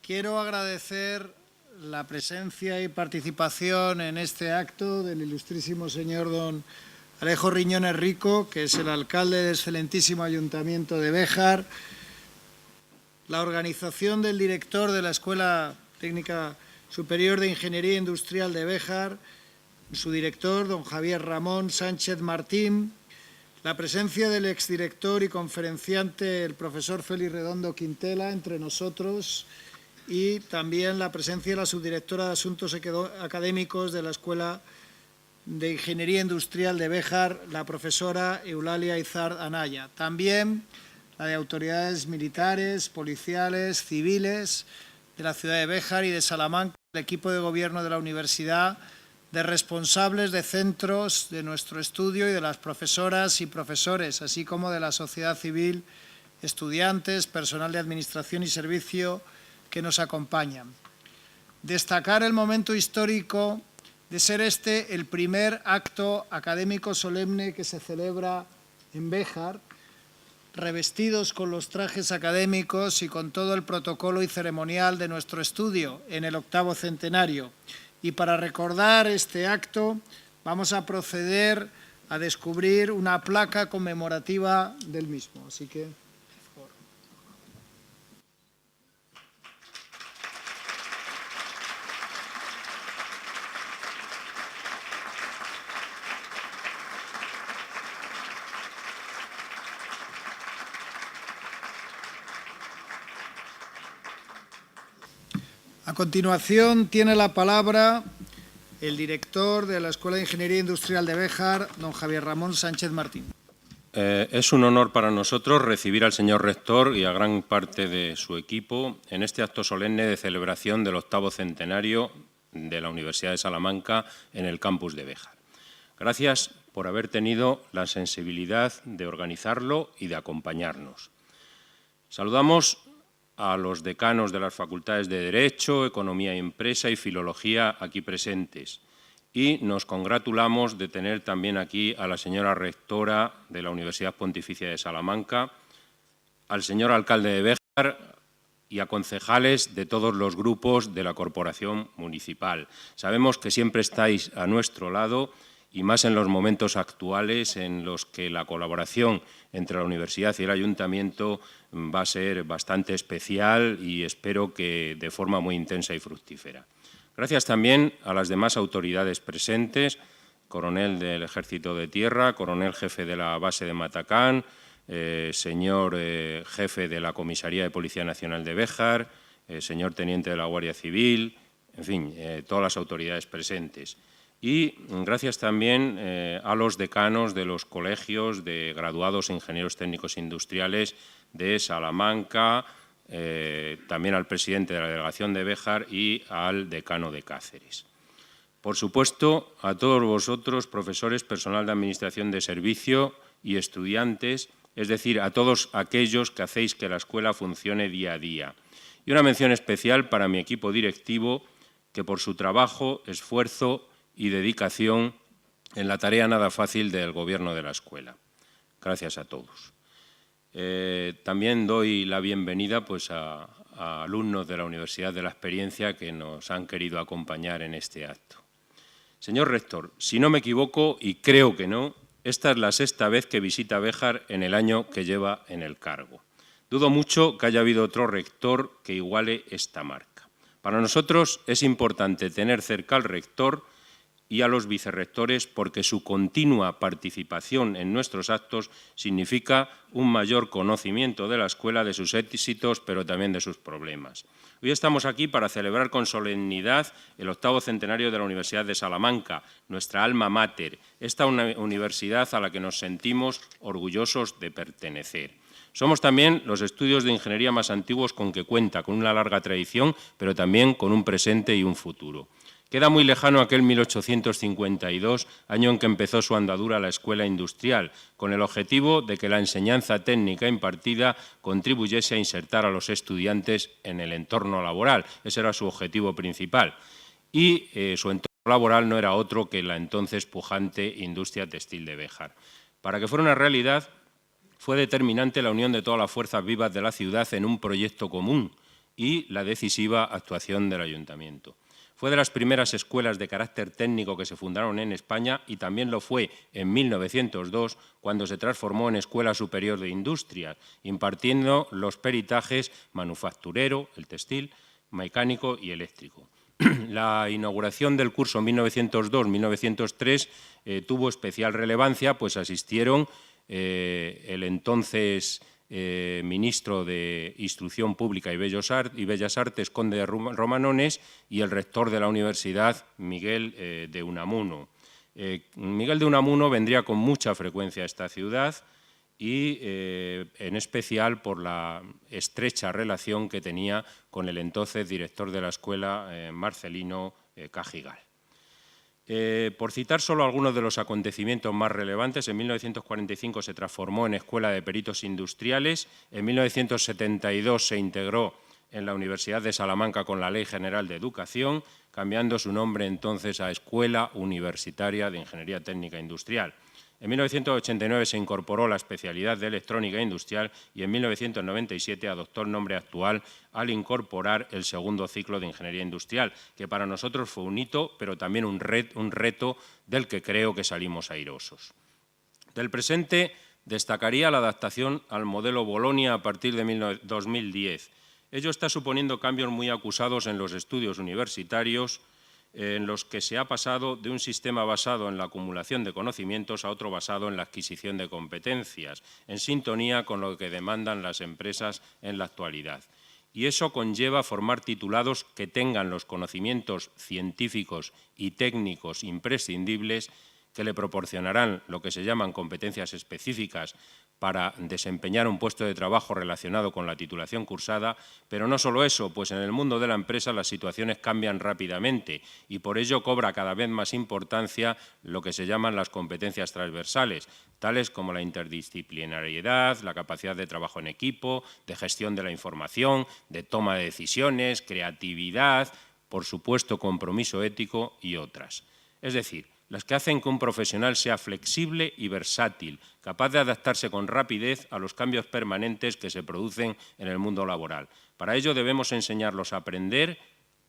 Quiero agradecer la presencia y participación en este acto del ilustrísimo señor don Alejo Riñones Rico, que es el alcalde del excelentísimo Ayuntamiento de Béjar, la organización del director de la Escuela Técnica Superior de Ingeniería Industrial de Béjar, su director, don Javier Ramón Sánchez Martín, la presencia del exdirector y conferenciante, el profesor Félix Redondo Quintela, entre nosotros, y también la presencia de la subdirectora de Asuntos Académicos de la Escuela de Ingeniería Industrial de Béjar, la profesora Eulalia Izard Anaya. También la de autoridades militares, policiales, civiles de la ciudad de Béjar y de Salamanca, el equipo de gobierno de la universidad, de responsables de centros de nuestro estudio y de las profesoras y profesores, así como de la sociedad civil, estudiantes, personal de administración y servicio que nos acompañan. Destacar el momento histórico de ser este el primer acto académico solemne que se celebra en Béjar, revestidos con los trajes académicos y con todo el protocolo y ceremonial de nuestro estudio en el 8º centenario. Y para recordar este acto vamos a proceder a descubrir una placa conmemorativa del mismo. Así que, por favor. A continuación tiene la palabra el director de la Escuela de Ingeniería Industrial de Béjar, don Javier Ramón Sánchez Martín. Es un honor para nosotros recibir al señor rector y a gran parte de su equipo en este acto solemne de celebración del 8º centenario de la Universidad de Salamanca en el campus de Béjar. Gracias por haber tenido la sensibilidad de organizarlo y de acompañarnos. Saludamos a los decanos de las facultades de Derecho, Economía y Empresa y Filología aquí presentes. Y nos congratulamos de tener también aquí a la señora rectora de la Universidad Pontificia de Salamanca, al señor alcalde de Béjar y a concejales de todos los grupos de la corporación municipal. Sabemos que siempre estáis a nuestro lado y más en los momentos actuales en los que la colaboración entre la universidad y el ayuntamiento va a ser bastante especial y espero que de forma muy intensa y fructífera. Gracias también a las demás autoridades presentes, coronel del Ejército de Tierra, coronel jefe de la base de Matacán, señor jefe de la Comisaría de Policía Nacional de Béjar, señor teniente de la Guardia Civil, en fin, todas las autoridades presentes. Y gracias también a los decanos de los colegios de graduados ingenieros técnicos industriales de Salamanca, también al presidente de la delegación de Béjar y al decano de Cáceres. Por supuesto, a todos vosotros, profesores, personal de administración de servicio y estudiantes, es decir, a todos aquellos que hacéis que la escuela funcione día a día. Y una mención especial para mi equipo directivo, que por su trabajo, esfuerzo y dedicación en la tarea nada fácil del gobierno de la escuela. Gracias a todos. También doy la bienvenida pues, a alumnos de la Universidad de la Experiencia que nos han querido acompañar en este acto. Señor rector, si no me equivoco, y creo que no, esta es la 6ª vez que visita Béjar en el año que lleva en el cargo. Dudo mucho que haya habido otro rector que iguale esta marca. Para nosotros es importante tener cerca al rector y a los vicerrectores porque su continua participación en nuestros actos significa un mayor conocimiento de la escuela, de sus éxitos, pero también de sus problemas. Hoy estamos aquí para celebrar con solemnidad el 8º centenario de la Universidad de Salamanca, nuestra alma mater, esta universidad a la que nos sentimos orgullosos de pertenecer. Somos también los estudios de ingeniería más antiguos con que cuenta, con una larga tradición, pero también con un presente y un futuro. Queda muy lejano aquel 1852, año en que empezó su andadura la escuela industrial, con el objetivo de que la enseñanza técnica impartida contribuyese a insertar a los estudiantes en el entorno laboral. Ese era su objetivo principal. Y su entorno laboral no era otro que la entonces pujante industria textil de Béjar. Para que fuera una realidad, fue determinante la unión de todas las fuerzas vivas de la ciudad en un proyecto común, y la decisiva actuación del Ayuntamiento. Fue de las primeras escuelas de carácter técnico que se fundaron en España y también lo fue en 1902, cuando se transformó en Escuela Superior de Industrias, impartiendo los peritajes manufacturero, el textil, mecánico y eléctrico. La inauguración del curso 1902-1903 tuvo especial relevancia, pues asistieron el entonces ministro de Instrucción Pública y Bellas Artes, conde de Romanones, y el rector de la universidad, Miguel de Unamuno. Miguel de Unamuno vendría con mucha frecuencia a esta ciudad y en especial por la estrecha relación que tenía con el entonces director de la escuela, Marcelino Cajigal. Por citar solo algunos de los acontecimientos más relevantes, en 1945 se transformó en Escuela de Peritos Industriales, en 1972 se integró en la Universidad de Salamanca con la Ley General de Educación, cambiando su nombre entonces a Escuela Universitaria de Ingeniería Técnica Industrial. En 1989 se incorporó la especialidad de Electrónica Industrial y en 1997 adoptó el nombre actual al incorporar el segundo ciclo de Ingeniería Industrial, que para nosotros fue un hito, pero también un reto del que creo que salimos airosos. Del presente destacaría la adaptación al modelo Bolonia a partir de 2010. Ello está suponiendo cambios muy acusados en los estudios universitarios, en los que se ha pasado de un sistema basado en la acumulación de conocimientos a otro basado en la adquisición de competencias, en sintonía con lo que demandan las empresas en la actualidad. Y eso conlleva formar titulados que tengan los conocimientos científicos y técnicos imprescindibles que le proporcionarán lo que se llaman competencias específicas para desempeñar un puesto de trabajo relacionado con la titulación cursada, pero no solo eso, pues en el mundo de la empresa las situaciones cambian rápidamente y por ello cobra cada vez más importancia lo que se llaman las competencias transversales, tales como la interdisciplinariedad, la capacidad de trabajo en equipo, de gestión de la información, de toma de decisiones, creatividad, por supuesto compromiso ético y otras. Es decir, las que hacen que un profesional sea flexible y versátil, capaz de adaptarse con rapidez a los cambios permanentes que se producen en el mundo laboral. Para ello debemos enseñarlos a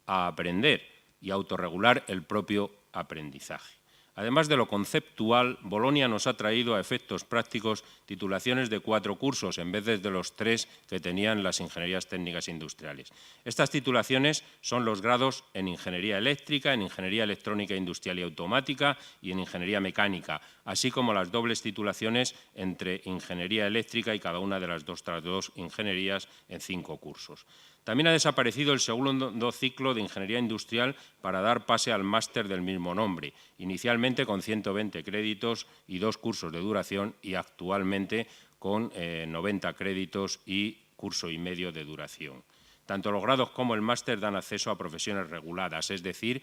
aprender y a autorregular el propio aprendizaje. Además de lo conceptual, Bolonia nos ha traído a efectos prácticos titulaciones de 4 cursos en vez de los 3 que tenían las ingenierías técnicas industriales. Estas titulaciones son los grados en Ingeniería Eléctrica, en Ingeniería Electrónica Industrial y Automática y en Ingeniería Mecánica, así como las dobles titulaciones entre Ingeniería Eléctrica y cada una de las otras 2 ingenierías en 5 cursos. También ha desaparecido el segundo ciclo de Ingeniería Industrial para dar pase al máster del mismo nombre, inicialmente con 120 créditos y 2 cursos de duración y actualmente con 90 créditos y curso y medio de duración. Tanto los grados como el máster dan acceso a profesiones reguladas, es decir,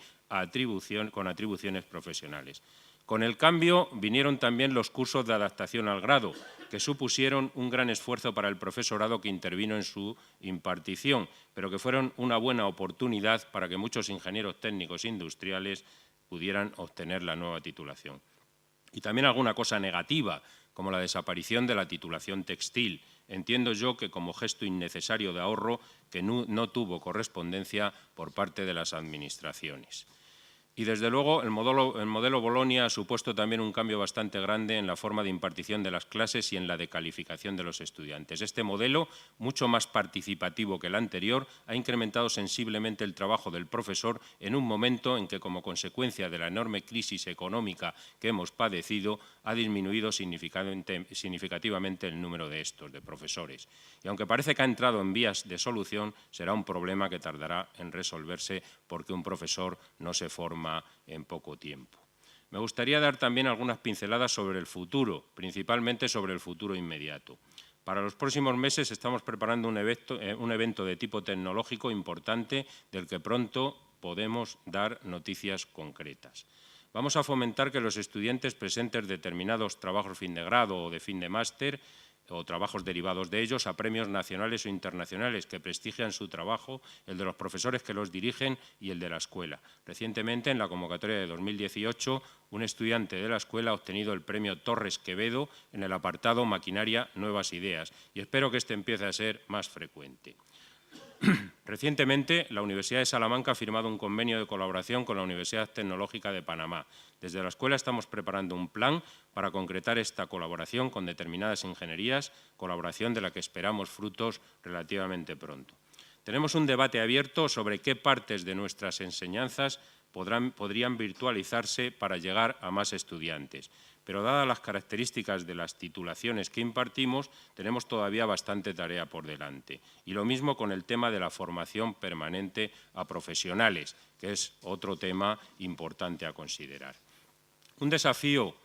con atribuciones profesionales. Con el cambio vinieron también los cursos de adaptación al grado, que supusieron un gran esfuerzo para el profesorado que intervino en su impartición, pero que fueron una buena oportunidad para que muchos ingenieros técnicos industriales pudieran obtener la nueva titulación. Y también alguna cosa negativa, como la desaparición de la titulación textil. Entiendo yo que como gesto innecesario de ahorro que no tuvo correspondencia por parte de las administraciones. Y, desde luego, el modelo Bolonia ha supuesto también un cambio bastante grande en la forma de impartición de las clases y en la de calificación de los estudiantes. Este modelo, mucho más participativo que el anterior, ha incrementado sensiblemente el trabajo del profesor en un momento en que, como consecuencia de la enorme crisis económica que hemos padecido, ha disminuido significativamente el número de profesores. Y aunque parece que ha entrado en vías de solución, será un problema que tardará en resolverse porque un profesor no se forma en poco tiempo. Me gustaría dar también algunas pinceladas sobre el futuro, principalmente sobre el futuro inmediato. Para los próximos meses estamos preparando un evento de tipo tecnológico importante del que pronto podemos dar noticias concretas. Vamos a fomentar que los estudiantes presenten determinados trabajos fin de grado o de fin de máster o trabajos derivados de ellos a premios nacionales o internacionales que prestigian su trabajo, el de los profesores que los dirigen y el de la escuela. Recientemente, en la convocatoria de 2018, un estudiante de la escuela ha obtenido el premio Torres Quevedo en el apartado Maquinaria Nuevas Ideas y espero que este empiece a ser más frecuente. Recientemente, la Universidad de Salamanca ha firmado un convenio de colaboración con la Universidad Tecnológica de Panamá. Desde la escuela estamos preparando un plan para concretar esta colaboración con determinadas ingenierías, colaboración de la que esperamos frutos relativamente pronto. Tenemos un debate abierto sobre qué partes de nuestras enseñanzas podrían virtualizarse para llegar a más estudiantes. Pero dadas las características de las titulaciones que impartimos, tenemos todavía bastante tarea por delante. Y lo mismo con el tema de la formación permanente a profesionales, que es otro tema importante a considerar. Un desafío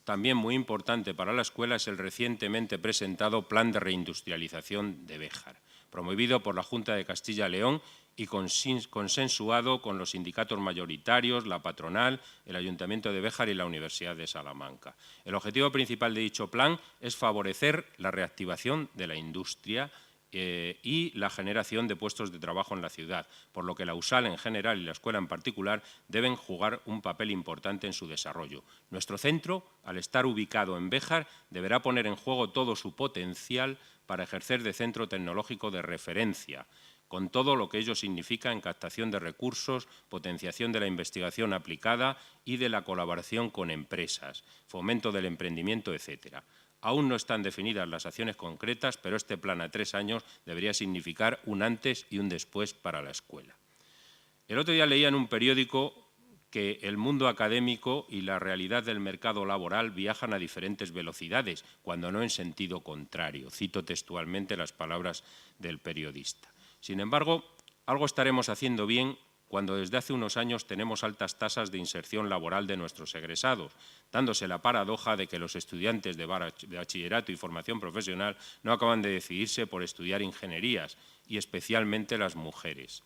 también muy importante para la escuela es el recientemente presentado Plan de Reindustrialización de Béjar, promovido por la Junta de Castilla y León y consensuado con los sindicatos mayoritarios, la patronal, el Ayuntamiento de Béjar y la Universidad de Salamanca. El objetivo principal de dicho plan es favorecer la reactivación de la industria y la generación de puestos de trabajo en la ciudad, por lo que la USAL en general y la escuela en particular deben jugar un papel importante en su desarrollo. Nuestro centro, al estar ubicado en Béjar, deberá poner en juego todo su potencial para ejercer de centro tecnológico de referencia, con todo lo que ello significa en captación de recursos, potenciación de la investigación aplicada y de la colaboración con empresas, fomento del emprendimiento, etcétera. Aún no están definidas las acciones concretas, pero este plan a 3 años debería significar un antes y un después para la escuela. El otro día leía en un periódico que el mundo académico y la realidad del mercado laboral viajan a diferentes velocidades, cuando no en sentido contrario. Cito textualmente las palabras del periodista. Sin embargo, algo estaremos haciendo bien cuando desde hace unos años tenemos altas tasas de inserción laboral de nuestros egresados, dándose la paradoja de que los estudiantes de bachillerato y formación profesional no acaban de decidirse por estudiar ingenierías, y especialmente las mujeres.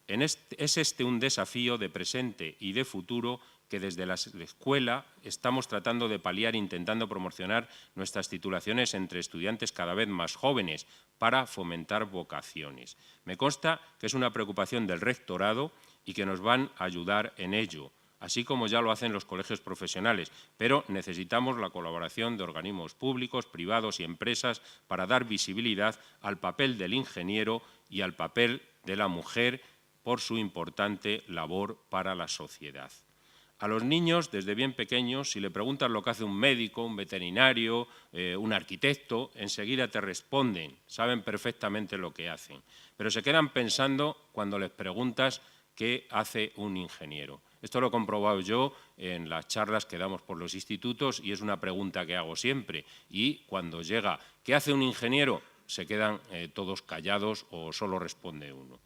Es este un desafío de presente y de futuro que desde la escuela estamos tratando de paliar, intentando promocionar nuestras titulaciones entre estudiantes cada vez más jóvenes para fomentar vocaciones. Me consta que es una preocupación del rectorado y que nos van a ayudar en ello, así como ya lo hacen los colegios profesionales, pero necesitamos la colaboración de organismos públicos, privados y empresas para dar visibilidad al papel del ingeniero y al papel de la mujer por su importante labor para la sociedad. A los niños, desde bien pequeños, si le preguntas lo que hace un médico, un veterinario, un arquitecto, enseguida te responden, saben perfectamente lo que hacen, pero se quedan pensando cuando les preguntas qué hace un ingeniero. Esto lo he comprobado yo en las charlas que damos por los institutos y es una pregunta que hago siempre. Y cuando llega ¿qué hace un ingeniero?, se quedan todos callados o solo responde uno.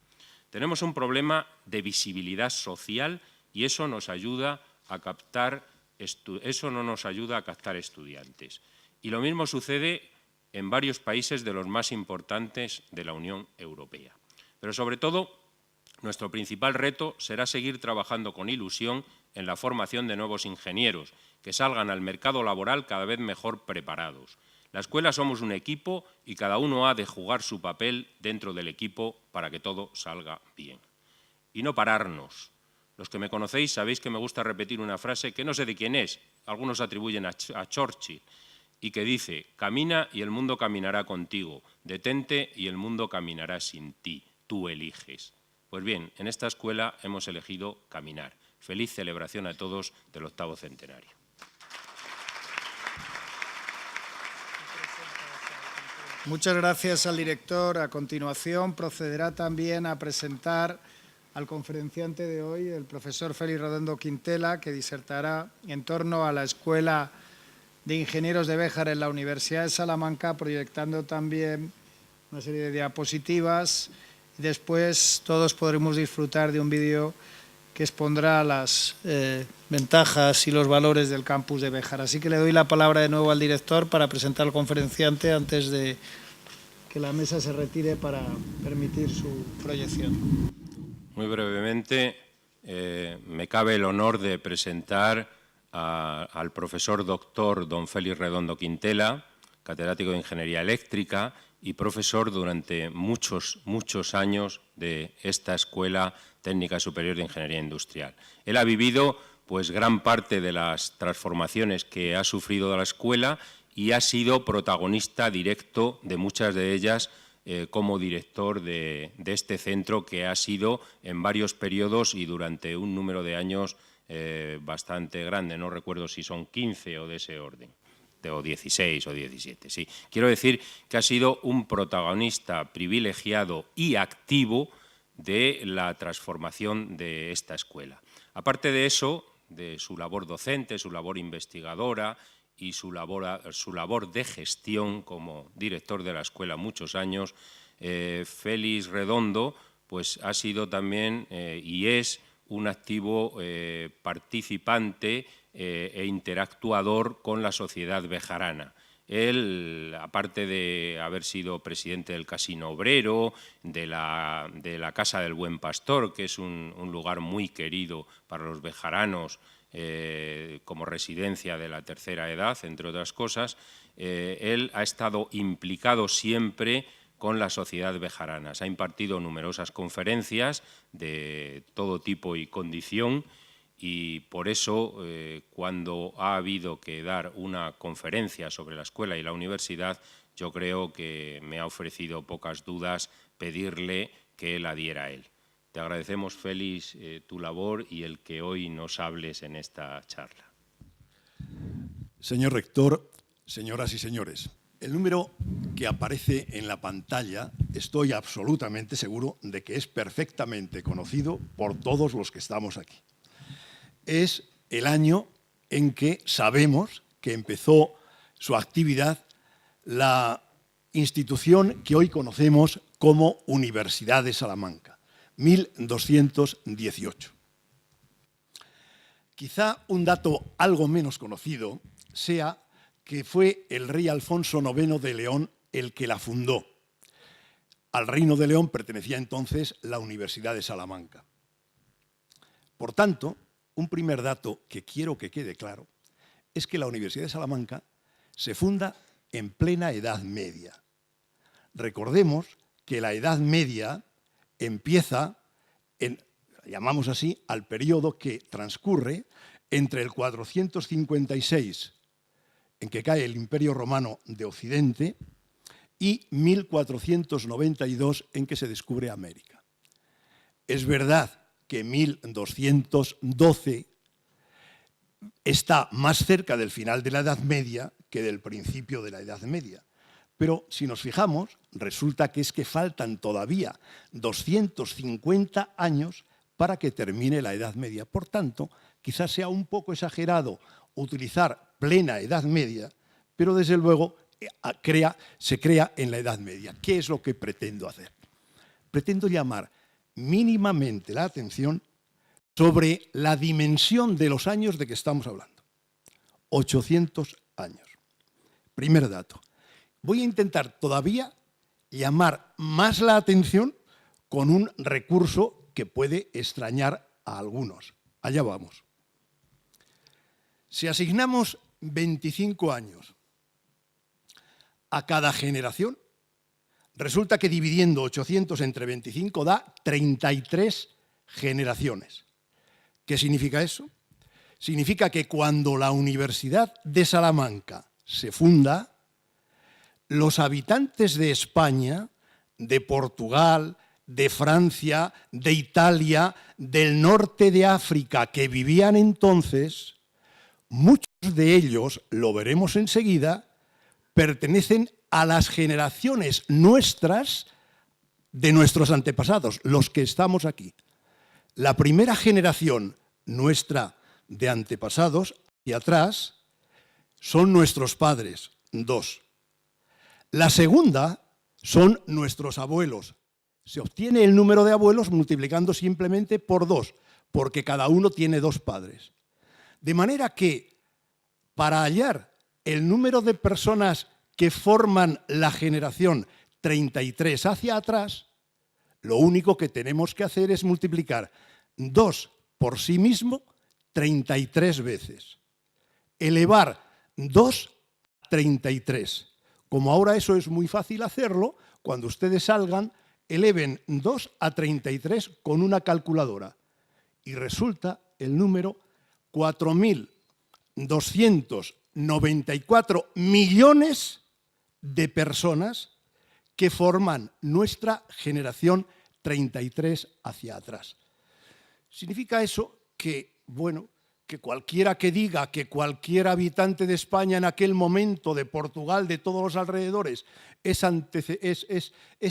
Tenemos un problema de visibilidad social y eso nos ayuda a no nos ayuda a captar estudiantes. Y lo mismo sucede en varios países de los más importantes de la Unión Europea. Pero sobre todo, nuestro principal reto será seguir trabajando con ilusión en la formación de nuevos ingenieros que salgan al mercado laboral cada vez mejor preparados. La escuela somos un equipo y cada uno ha de jugar su papel dentro del equipo para que todo salga bien. Y no pararnos. Los que me conocéis sabéis que me gusta repetir una frase que no sé de quién es, algunos atribuyen a Churchill, y que dice: camina y el mundo caminará contigo, detente y el mundo caminará sin ti, tú eliges. Pues bien, en esta escuela hemos elegido caminar. Feliz celebración a todos del 8º centenario. Muchas gracias al director. A continuación procederá también a presentar al conferenciante de hoy, el profesor Félix Redondo Quintela, que disertará en torno a la Escuela de Ingenieros de Béjar en la Universidad de Salamanca, proyectando también una serie de diapositivas. Después todos podremos disfrutar de un vídeo que expondrá las ventajas y los valores del campus de Béjar. Así que le doy la palabra de nuevo al director para presentar al conferenciante antes de que la mesa se retire para permitir su proyección. Muy brevemente, me cabe el honor de presentar al profesor doctor don Félix Redondo Quintela, catedrático de Ingeniería Eléctrica y profesor durante muchos años de esta Escuela Técnica Superior de Ingeniería Industrial. Él ha vivido pues, gran parte de las transformaciones que ha sufrido la escuela y ha sido protagonista directo de muchas de ellas como director de este centro, que ha sido en varios periodos y durante un número de años bastante grande. No recuerdo si son 15 o de ese orden, o 16 o 17. Sí. Quiero decir que ha sido un protagonista privilegiado y activo de la transformación de esta escuela. Aparte de eso, de su labor docente, su labor investigadora y su labor de gestión como director de la escuela muchos años, Félix Redondo pues, ha sido también y es un activo participante e interactuador con la sociedad bejarana. Él, aparte de haber sido presidente del Casino Obrero, de la Casa del Buen Pastor, que es un lugar muy querido para los bejaranos, como residencia de la tercera edad, entre otras cosas, él ha estado implicado siempre con la sociedad bejarana. Se ha impartido numerosas conferencias de todo tipo y condición y por eso cuando ha habido que dar una conferencia sobre la escuela y la universidad, yo creo que me ha ofrecido pocas dudas pedirle que la diera él. Te agradecemos, Félix, tu labor y el que hoy nos hables en esta charla. Señor rector, señoras y señores, el número que aparece en la pantalla estoy absolutamente seguro de que es perfectamente conocido por todos los que estamos aquí. Es el año en que sabemos que empezó su actividad la institución que hoy conocemos como Universidad de Salamanca, 1218. Quizá un dato algo menos conocido sea que fue el rey Alfonso IX de León el que la fundó. Al Reino de León pertenecía entonces la Universidad de Salamanca. Por tanto, un primer dato que quiero que quede claro es que la Universidad de Salamanca se funda en plena Edad Media. Recordemos que la Edad Media empieza, llamamos así, al periodo que transcurre entre el 456, en que cae el Imperio Romano de Occidente, y 1492, en que se descubre América. Es verdad que 1212 está más cerca del final de la Edad Media que del principio de la Edad Media. Pero si nos fijamos, resulta que es que faltan todavía 250 años para que termine la Edad Media. Por tanto, quizás sea un poco exagerado utilizar plena Edad Media, pero desde luego se crea en la Edad Media. ¿Qué es lo que pretendo hacer? Pretendo llamar mínimamente la atención sobre la dimensión de los años de que estamos hablando. 800 años. Primer dato. Voy a intentar todavía llamar más la atención con un recurso que puede extrañar a algunos. Allá vamos. Si asignamos 25 años a cada generación, resulta que dividiendo 800 entre 25 da 33 generaciones. ¿Qué significa eso? Significa que cuando la Universidad de Salamanca se funda, los habitantes de España, de Portugal, de Francia, de Italia, del norte de África, que vivían entonces, muchos de ellos, lo veremos enseguida, pertenecen a las generaciones nuestras de nuestros antepasados, los que estamos aquí. La primera generación nuestra de antepasados y atrás son nuestros padres, 2. La segunda son nuestros abuelos. Se obtiene el número de abuelos multiplicando simplemente por 2, porque cada uno tiene 2 padres. De manera que para hallar el número de personas que forman la generación 33 hacia atrás, lo único que tenemos que hacer es multiplicar 2 por sí mismo 33 veces. Elevar 2 a 33. Como ahora eso es muy fácil hacerlo, cuando ustedes salgan, eleven 2 a 33 con una calculadora. Y resulta el número 4.294 millones de personas que forman nuestra generación 33 hacia atrás. Significa eso que, bueno, que cualquiera que diga que cualquier habitante de España en aquel momento, de Portugal, de todos los alrededores, es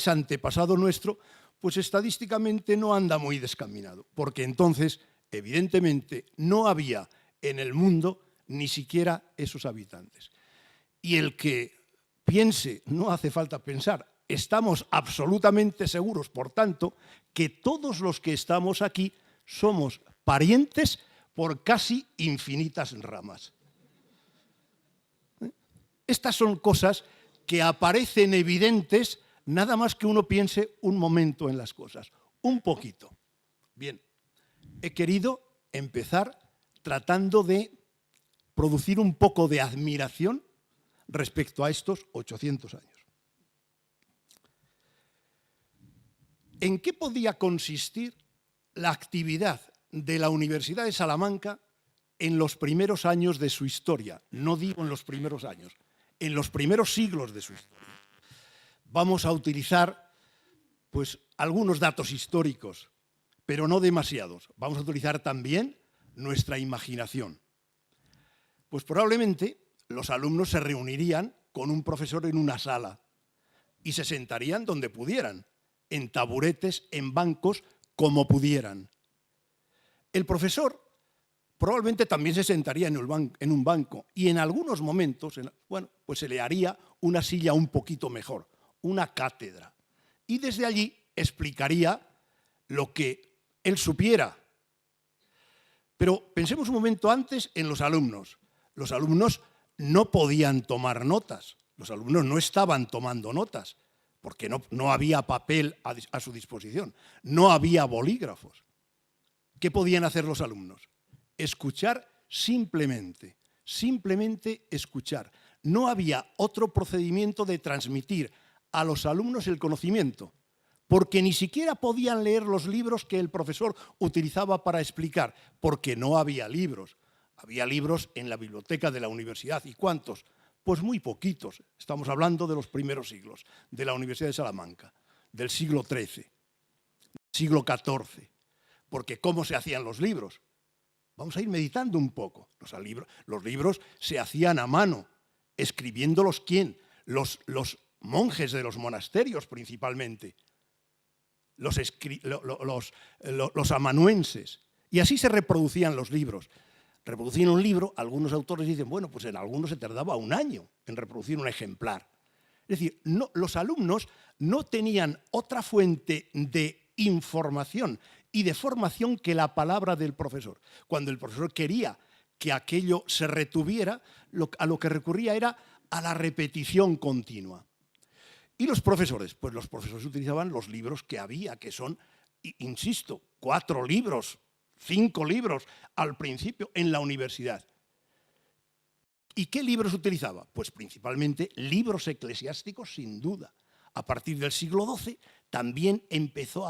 antepasado nuestro, pues estadísticamente no anda muy descaminado, porque entonces, evidentemente, no había en el mundo ni siquiera esos habitantes. Y el que piense, no hace falta pensar, estamos absolutamente seguros, por tanto, que todos los que estamos aquí somos parientes por casi infinitas ramas. Estas son cosas que aparecen evidentes nada más que uno piense un momento en las cosas, un poquito. Bien, he querido empezar tratando de producir un poco de admiración respecto a estos 800 años. ¿En qué podía consistir la actividad de la Universidad de Salamanca en los primeros años de su historia? No digo en los primeros años, en los primeros siglos de su historia. Vamos a utilizar pues, algunos datos históricos, pero no demasiados. Vamos a utilizar también nuestra imaginación. Pues probablemente los alumnos se reunirían con un profesor en una sala y se sentarían donde pudieran, en taburetes, en bancos, como pudieran. El profesor probablemente también se sentaría en un banco y en algunos momentos, bueno, pues se le haría una silla un poquito mejor, una cátedra. Y desde allí explicaría lo que él supiera. Pero pensemos un momento antes en los alumnos. Los alumnos no podían tomar notas, los alumnos no estaban tomando notas, porque no había papel a su disposición, no había bolígrafos. ¿Qué podían hacer los alumnos? Escuchar simplemente escuchar. No había otro procedimiento de transmitir a los alumnos el conocimiento, porque ni siquiera podían leer los libros que el profesor utilizaba para explicar, porque no había libros. Había libros en la biblioteca de la universidad. ¿Y cuántos? Pues muy poquitos. Estamos hablando de los primeros siglos, de la Universidad de Salamanca, del siglo XIII, siglo XIV. Porque ¿cómo se hacían los libros? Vamos a ir meditando un poco. Los libros se hacían a mano. ¿Escribiéndolos quién? Los monjes de los monasterios principalmente. Los amanuenses. Y así se reproducían los libros. Reproducían un libro, algunos autores dicen, bueno, pues en algunos se tardaba un año en reproducir un ejemplar. Es decir, los alumnos no tenían otra fuente de información y de formación que la palabra del profesor. Cuando el profesor quería que aquello se retuviera, a lo que recurría era a la repetición continua. ¿Y los profesores? Pues los profesores utilizaban los libros que había, que son, insisto, 4 libros, 5 libros al principio en la universidad. ¿Y qué libros utilizaba? Pues principalmente libros eclesiásticos, sin duda. A partir del siglo XII también empezaron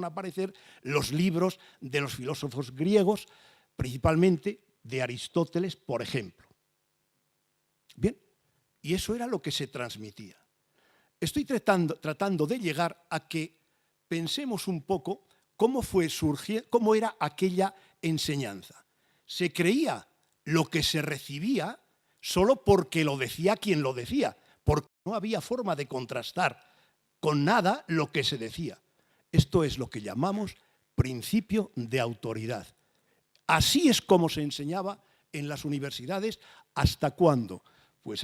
a aparecer los libros de los filósofos griegos, principalmente de Aristóteles, por ejemplo. Bien, y eso era lo que se transmitía. Estoy tratando de llegar a que pensemos un poco cómo era aquella enseñanza. Se creía lo que se recibía solo porque lo decía quien lo decía, porque no había forma de contrastar con nada lo que se decía. Esto es lo que llamamos principio de autoridad. Así es como se enseñaba en las universidades. ¿Hasta cuándo? Pues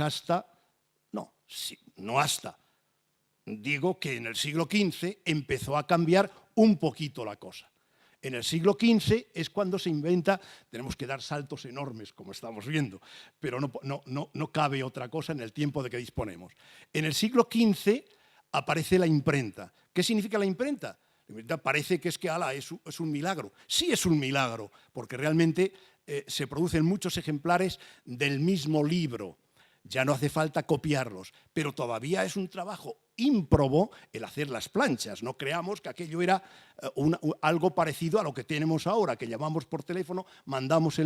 digo que en el siglo XV empezó a cambiar un poquito la cosa. En el siglo XV es cuando se inventa, tenemos que dar saltos enormes, como estamos viendo, pero no cabe otra cosa en el tiempo de que disponemos. En el siglo XV aparece la imprenta. ¿Qué significa la imprenta? La imprenta parece que es un milagro. Sí es un milagro, porque realmente se producen muchos ejemplares del mismo libro. Ya no hace falta copiarlos, pero todavía es un trabajo ímprobo el hacer las planchas. No creamos que aquello era algo parecido a lo que tenemos ahora, que llamamos por teléfono, mandamos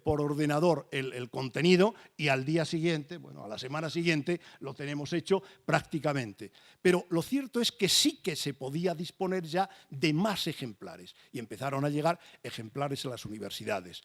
por ordenador el contenido y al día siguiente, bueno, a la semana siguiente, lo tenemos hecho prácticamente. Pero lo cierto es que sí que se podía disponer ya de más ejemplares y empezaron a llegar ejemplares a las universidades.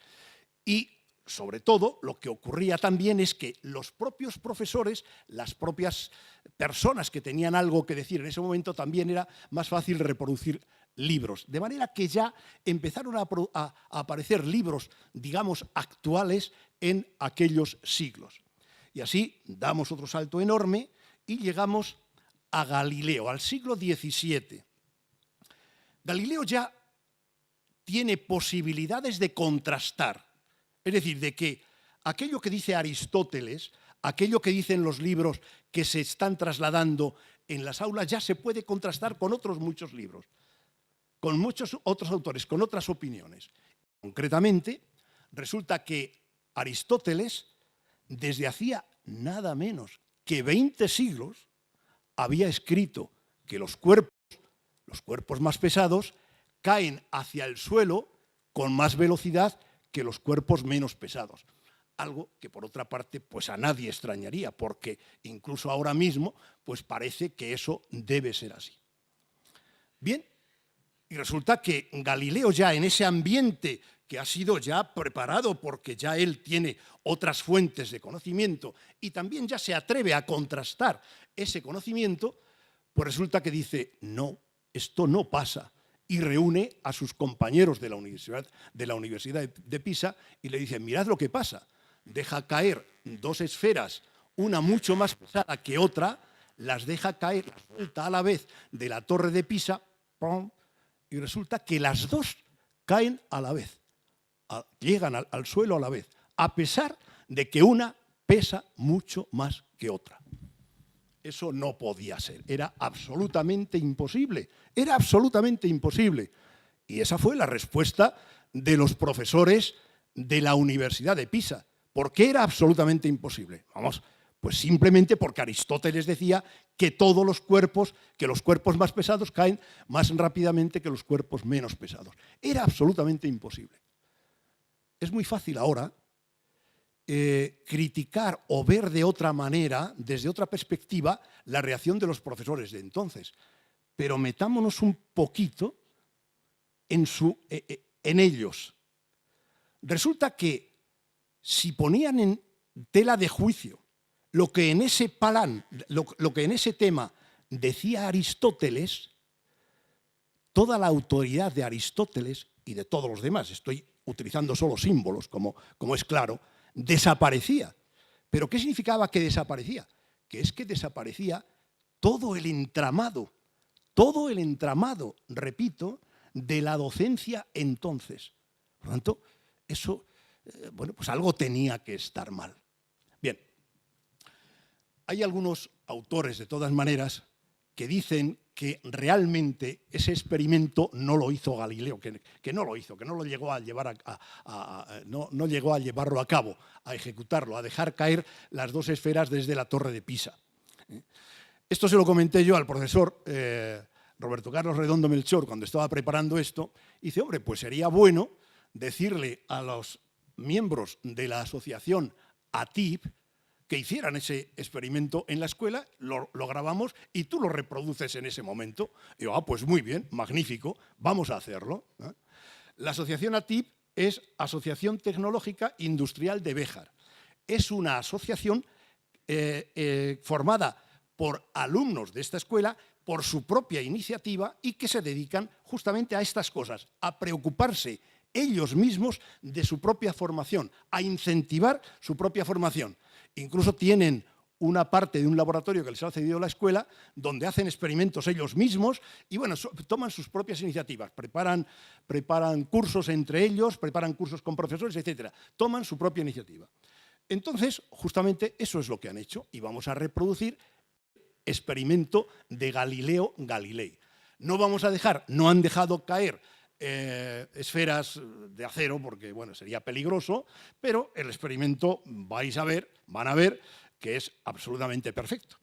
Y sobre todo, lo que ocurría también es que los propios profesores, las propias personas que tenían algo que decir en ese momento, también era más fácil reproducir libros. De manera que ya empezaron a aparecer libros, digamos, actuales en aquellos siglos. Y así damos otro salto enorme y llegamos a Galileo, al siglo XVII. Galileo ya tiene posibilidades de contrastar. Es decir, de que aquello que dice Aristóteles, aquello que dicen los libros que se están trasladando en las aulas, ya se puede contrastar con otros muchos libros, con muchos otros autores, con otras opiniones. Concretamente, resulta que Aristóteles, desde hacía nada menos que 20 siglos, había escrito que los cuerpos más pesados, caen hacia el suelo con más velocidad que los cuerpos menos pesados. Algo que, por otra parte, pues a nadie extrañaría, porque incluso ahora mismo pues parece que eso debe ser así. Bien, y resulta que Galileo ya en ese ambiente que ha sido ya preparado porque ya él tiene otras fuentes de conocimiento y también ya se atreve a contrastar ese conocimiento, pues resulta que dice, no, esto no pasa. Y reúne a sus compañeros de la Universidad de Pisa y le dice, mirad lo que pasa, deja caer dos esferas, una mucho más pesada que otra, las deja caer, las suelta a la vez de la torre de Pisa, ¡pum! Y resulta que las dos caen a la vez, llegan al suelo a la vez, a pesar de que una pesa mucho más que otra. Eso no podía ser, era absolutamente imposible, era absolutamente imposible. Y esa fue la respuesta de los profesores de la Universidad de Pisa. ¿Por qué era absolutamente imposible? Vamos, pues simplemente porque Aristóteles decía que todos los cuerpos más pesados caen más rápidamente que los cuerpos menos pesados. Era absolutamente imposible. Es muy fácil ahora criticar o ver de otra manera, desde otra perspectiva, la reacción de los profesores de entonces. Pero metámonos un poquito en ellos. Resulta que si ponían en tela de juicio lo que en ese tema decía Aristóteles, toda la autoridad de Aristóteles y de todos los demás, estoy utilizando solo símbolos, como es claro, desaparecía. ¿Pero qué significaba que desaparecía? Que es que desaparecía todo el entramado, repito, de la docencia entonces. Por lo tanto, eso, bueno, pues algo tenía que estar mal. Bien, hay algunos autores, de todas maneras, que dicen que realmente ese experimento no lo hizo Galileo, que no lo hizo, que no lo llegó a llevar no llegó a llevarlo a cabo, a ejecutarlo, a dejar caer las dos esferas desde la torre de Pisa. Esto se lo comenté yo al profesor Roberto Carlos Redondo Melchor cuando estaba preparando esto. Y dice, hombre, pues sería bueno decirle a los miembros de la asociación ATIP que hicieran ese experimento en la escuela, lo grabamos y tú lo reproduces en ese momento. Y yo, pues muy bien, magnífico, vamos a hacerlo. La asociación ATIP es Asociación Tecnológica Industrial de Béjar. Es una asociación formada por alumnos de esta escuela, por su propia iniciativa y que se dedican justamente a estas cosas, a preocuparse ellos mismos de su propia formación, a incentivar su propia formación. Incluso tienen una parte de un laboratorio que les ha cedido la escuela donde hacen experimentos ellos mismos y bueno, toman sus propias iniciativas, preparan cursos entre ellos, preparan cursos con profesores, etc. Toman su propia iniciativa. Entonces, justamente eso es lo que han hecho y vamos a reproducir el experimento de Galileo Galilei. No vamos a dejar, no han dejado caer esferas de acero porque bueno, sería peligroso, pero el experimento van a ver que es absolutamente perfecto.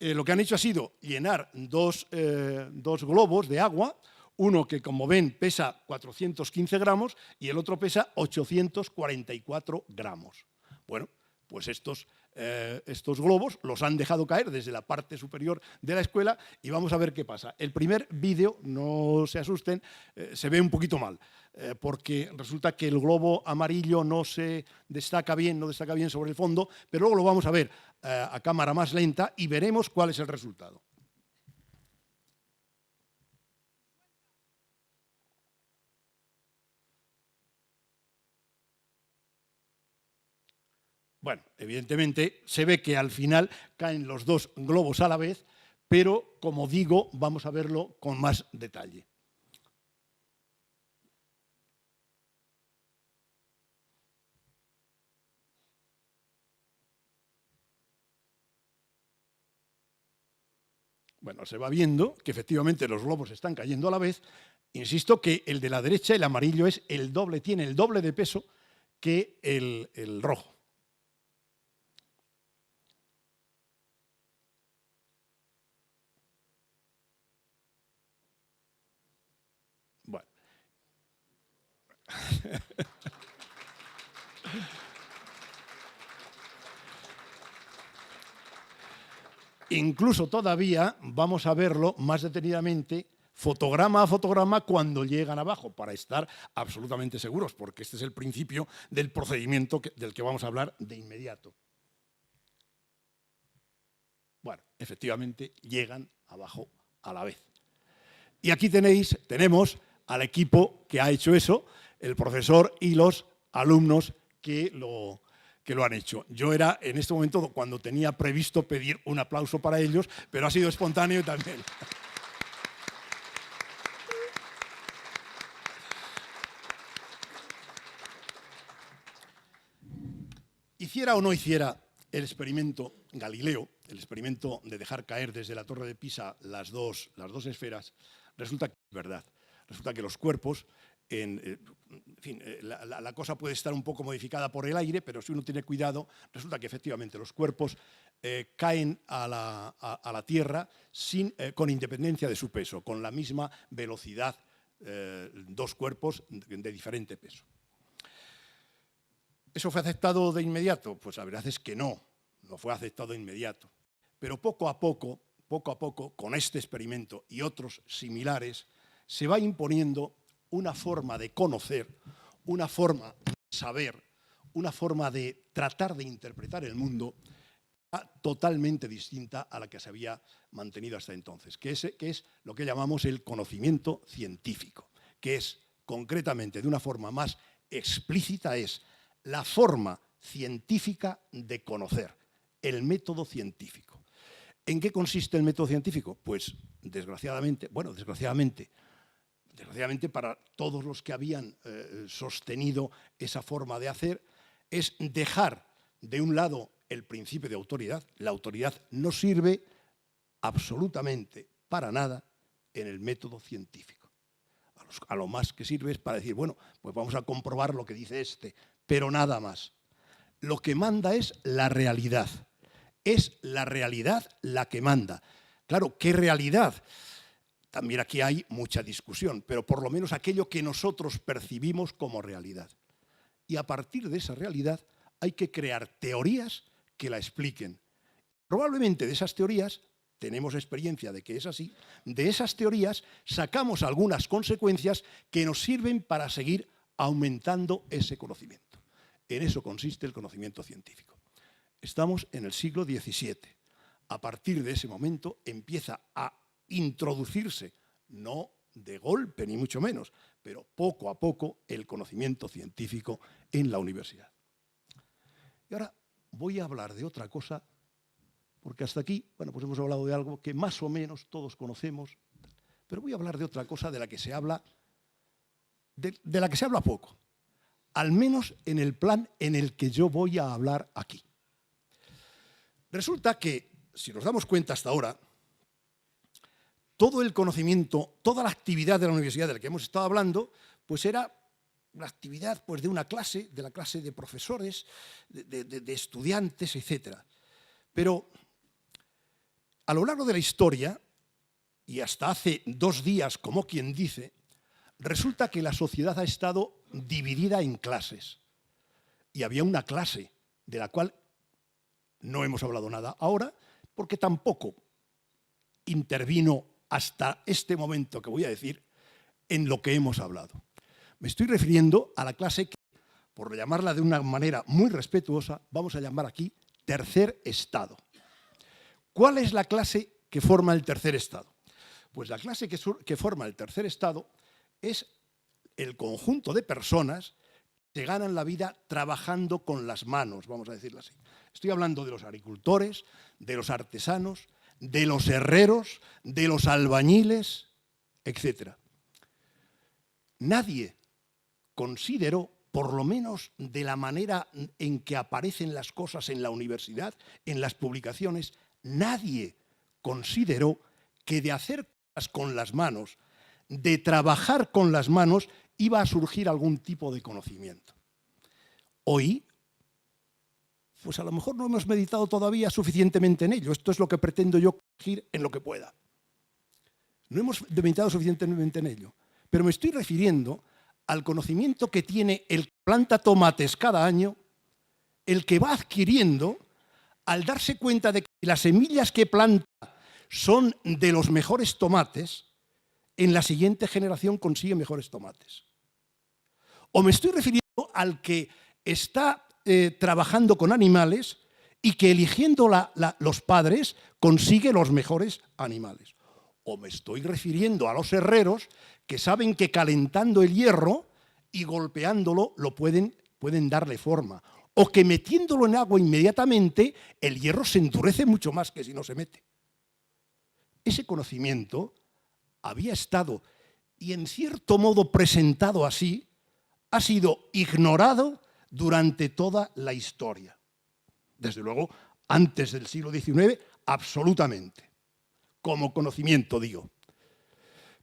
lo que han hecho ha sido llenar dos globos de agua, uno que, como ven, pesa 415 gramos y el otro pesa 844 gramos. Bueno, pues estos globos los han dejado caer desde la parte superior de la escuela y vamos a ver qué pasa. El primer vídeo, no se asusten, se ve un poquito mal, porque resulta que el globo amarillo no se destaca bien, sobre el fondo, pero luego lo vamos a ver a cámara más lenta y veremos cuál es el resultado. Bueno, evidentemente se ve que al final caen los dos globos a la vez, pero como digo, vamos a verlo con más detalle. Bueno, se va viendo que efectivamente los globos están cayendo a la vez. Insisto que el de la derecha, el amarillo, es el doble, tiene el doble de peso que el rojo. Bueno. Incluso todavía vamos a verlo más detenidamente, fotograma a fotograma, cuando llegan abajo, para estar absolutamente seguros, porque este es el principio del procedimiento del que vamos a hablar de inmediato. Bueno, efectivamente llegan abajo a la vez. Y aquí tenemos al equipo que ha hecho eso, el profesor y los alumnos que lo han hecho. Yo era, en este momento, cuando tenía previsto pedir un aplauso para ellos, pero ha sido espontáneo también. Hiciera o no hiciera el experimento Galileo, el experimento de dejar caer desde la Torre de Pisa las dos esferas, resulta que es verdad. Resulta que los cuerpos, en fin, la cosa puede estar un poco modificada por el aire, pero si uno tiene cuidado, resulta que efectivamente los cuerpos caen a la Tierra con independencia de su peso, con la misma velocidad, dos cuerpos de diferente peso. ¿Eso fue aceptado de inmediato? Pues la verdad es que no fue aceptado de inmediato. Pero poco a poco, con este experimento y otros similares, se va imponiendo una forma de conocer, una forma de saber, una forma de tratar de interpretar el mundo totalmente distinta a la que se había mantenido hasta entonces, que es lo que llamamos el conocimiento científico, que es, concretamente, de una forma más explícita, es la forma científica de conocer, el científico. ¿En qué consiste el método científico? Pues, desgraciadamente para todos los que habían sostenido esa forma de hacer, es dejar de un lado el principio de autoridad. La autoridad no sirve absolutamente para nada en el método científico. A lo más que sirve es para decir, bueno, pues vamos a comprobar lo que dice este, pero nada más. Lo que manda es la realidad. Es la realidad la que manda. Claro, ¿qué realidad? También aquí hay mucha discusión, pero por lo menos aquello que nosotros percibimos como realidad. Y a partir de esa realidad hay que crear teorías que la expliquen. Probablemente de esas teorías, tenemos experiencia de que es así, de esas teorías sacamos algunas consecuencias que nos sirven para seguir aumentando ese conocimiento. En eso consiste el conocimiento científico. Estamos en el siglo XVII. A partir de ese momento empieza a introducirse, no de golpe ni mucho menos, pero poco a poco, el conocimiento científico en la universidad. Y ahora voy a hablar de otra cosa, porque hasta aquí, bueno, pues hemos hablado de algo que más o menos todos conocemos, pero voy a hablar de otra cosa de la que se habla, de la que se habla poco, al menos en el plan en el que yo voy a hablar aquí. Resulta que, si nos damos cuenta hasta ahora, todo el conocimiento, toda la actividad de la universidad de la que hemos estado hablando, pues era la actividad, pues, de una clase, de la clase de profesores, de estudiantes, etc. Pero A lo largo de la historia, y hasta hace 2 días, como quien dice, resulta que la sociedad ha estado dividida en clases. Y había una clase de la cual no hemos hablado nada ahora, porque tampoco intervino hasta este momento que voy a decir en lo que hemos hablado. Me estoy refiriendo a la clase que, por llamarla de una manera muy respetuosa, vamos a llamar aquí tercer estado. ¿Cuál es la clase que forma el tercer estado? Pues la clase que forma el tercer estado es el conjunto de personas que ganan la vida trabajando con las manos, vamos a decirlo así. Estoy hablando de los agricultores, de los artesanos, de los herreros, de los albañiles, etc. Nadie consideró, por lo menos de la manera en que aparecen las cosas en la universidad, en las publicaciones, nadie consideró que de hacer cosas con las manos, de trabajar con las manos, iba a surgir algún tipo de conocimiento. Hoy, pues a lo mejor no hemos meditado todavía suficientemente en ello. Esto es lo que pretendo yo corregir en lo que pueda. No hemos meditado suficientemente en ello. Pero me estoy refiriendo al conocimiento que tiene el que planta tomates cada año, el que va adquiriendo al darse cuenta de que las semillas que planta son de los mejores tomates, en la siguiente generación consigue mejores tomates. O me estoy refiriendo al que está trabajando con animales y que eligiendo los padres consigue los mejores animales. O me estoy refiriendo a los herreros que saben que calentando el hierro y golpeándolo lo pueden darle forma. O que metiéndolo en agua inmediatamente el hierro se endurece mucho más que si no se mete. Ese conocimiento había estado, y en cierto modo presentado así, ha sido ignorado durante toda la historia. Desde luego, antes del siglo XIX, absolutamente. Como conocimiento, digo.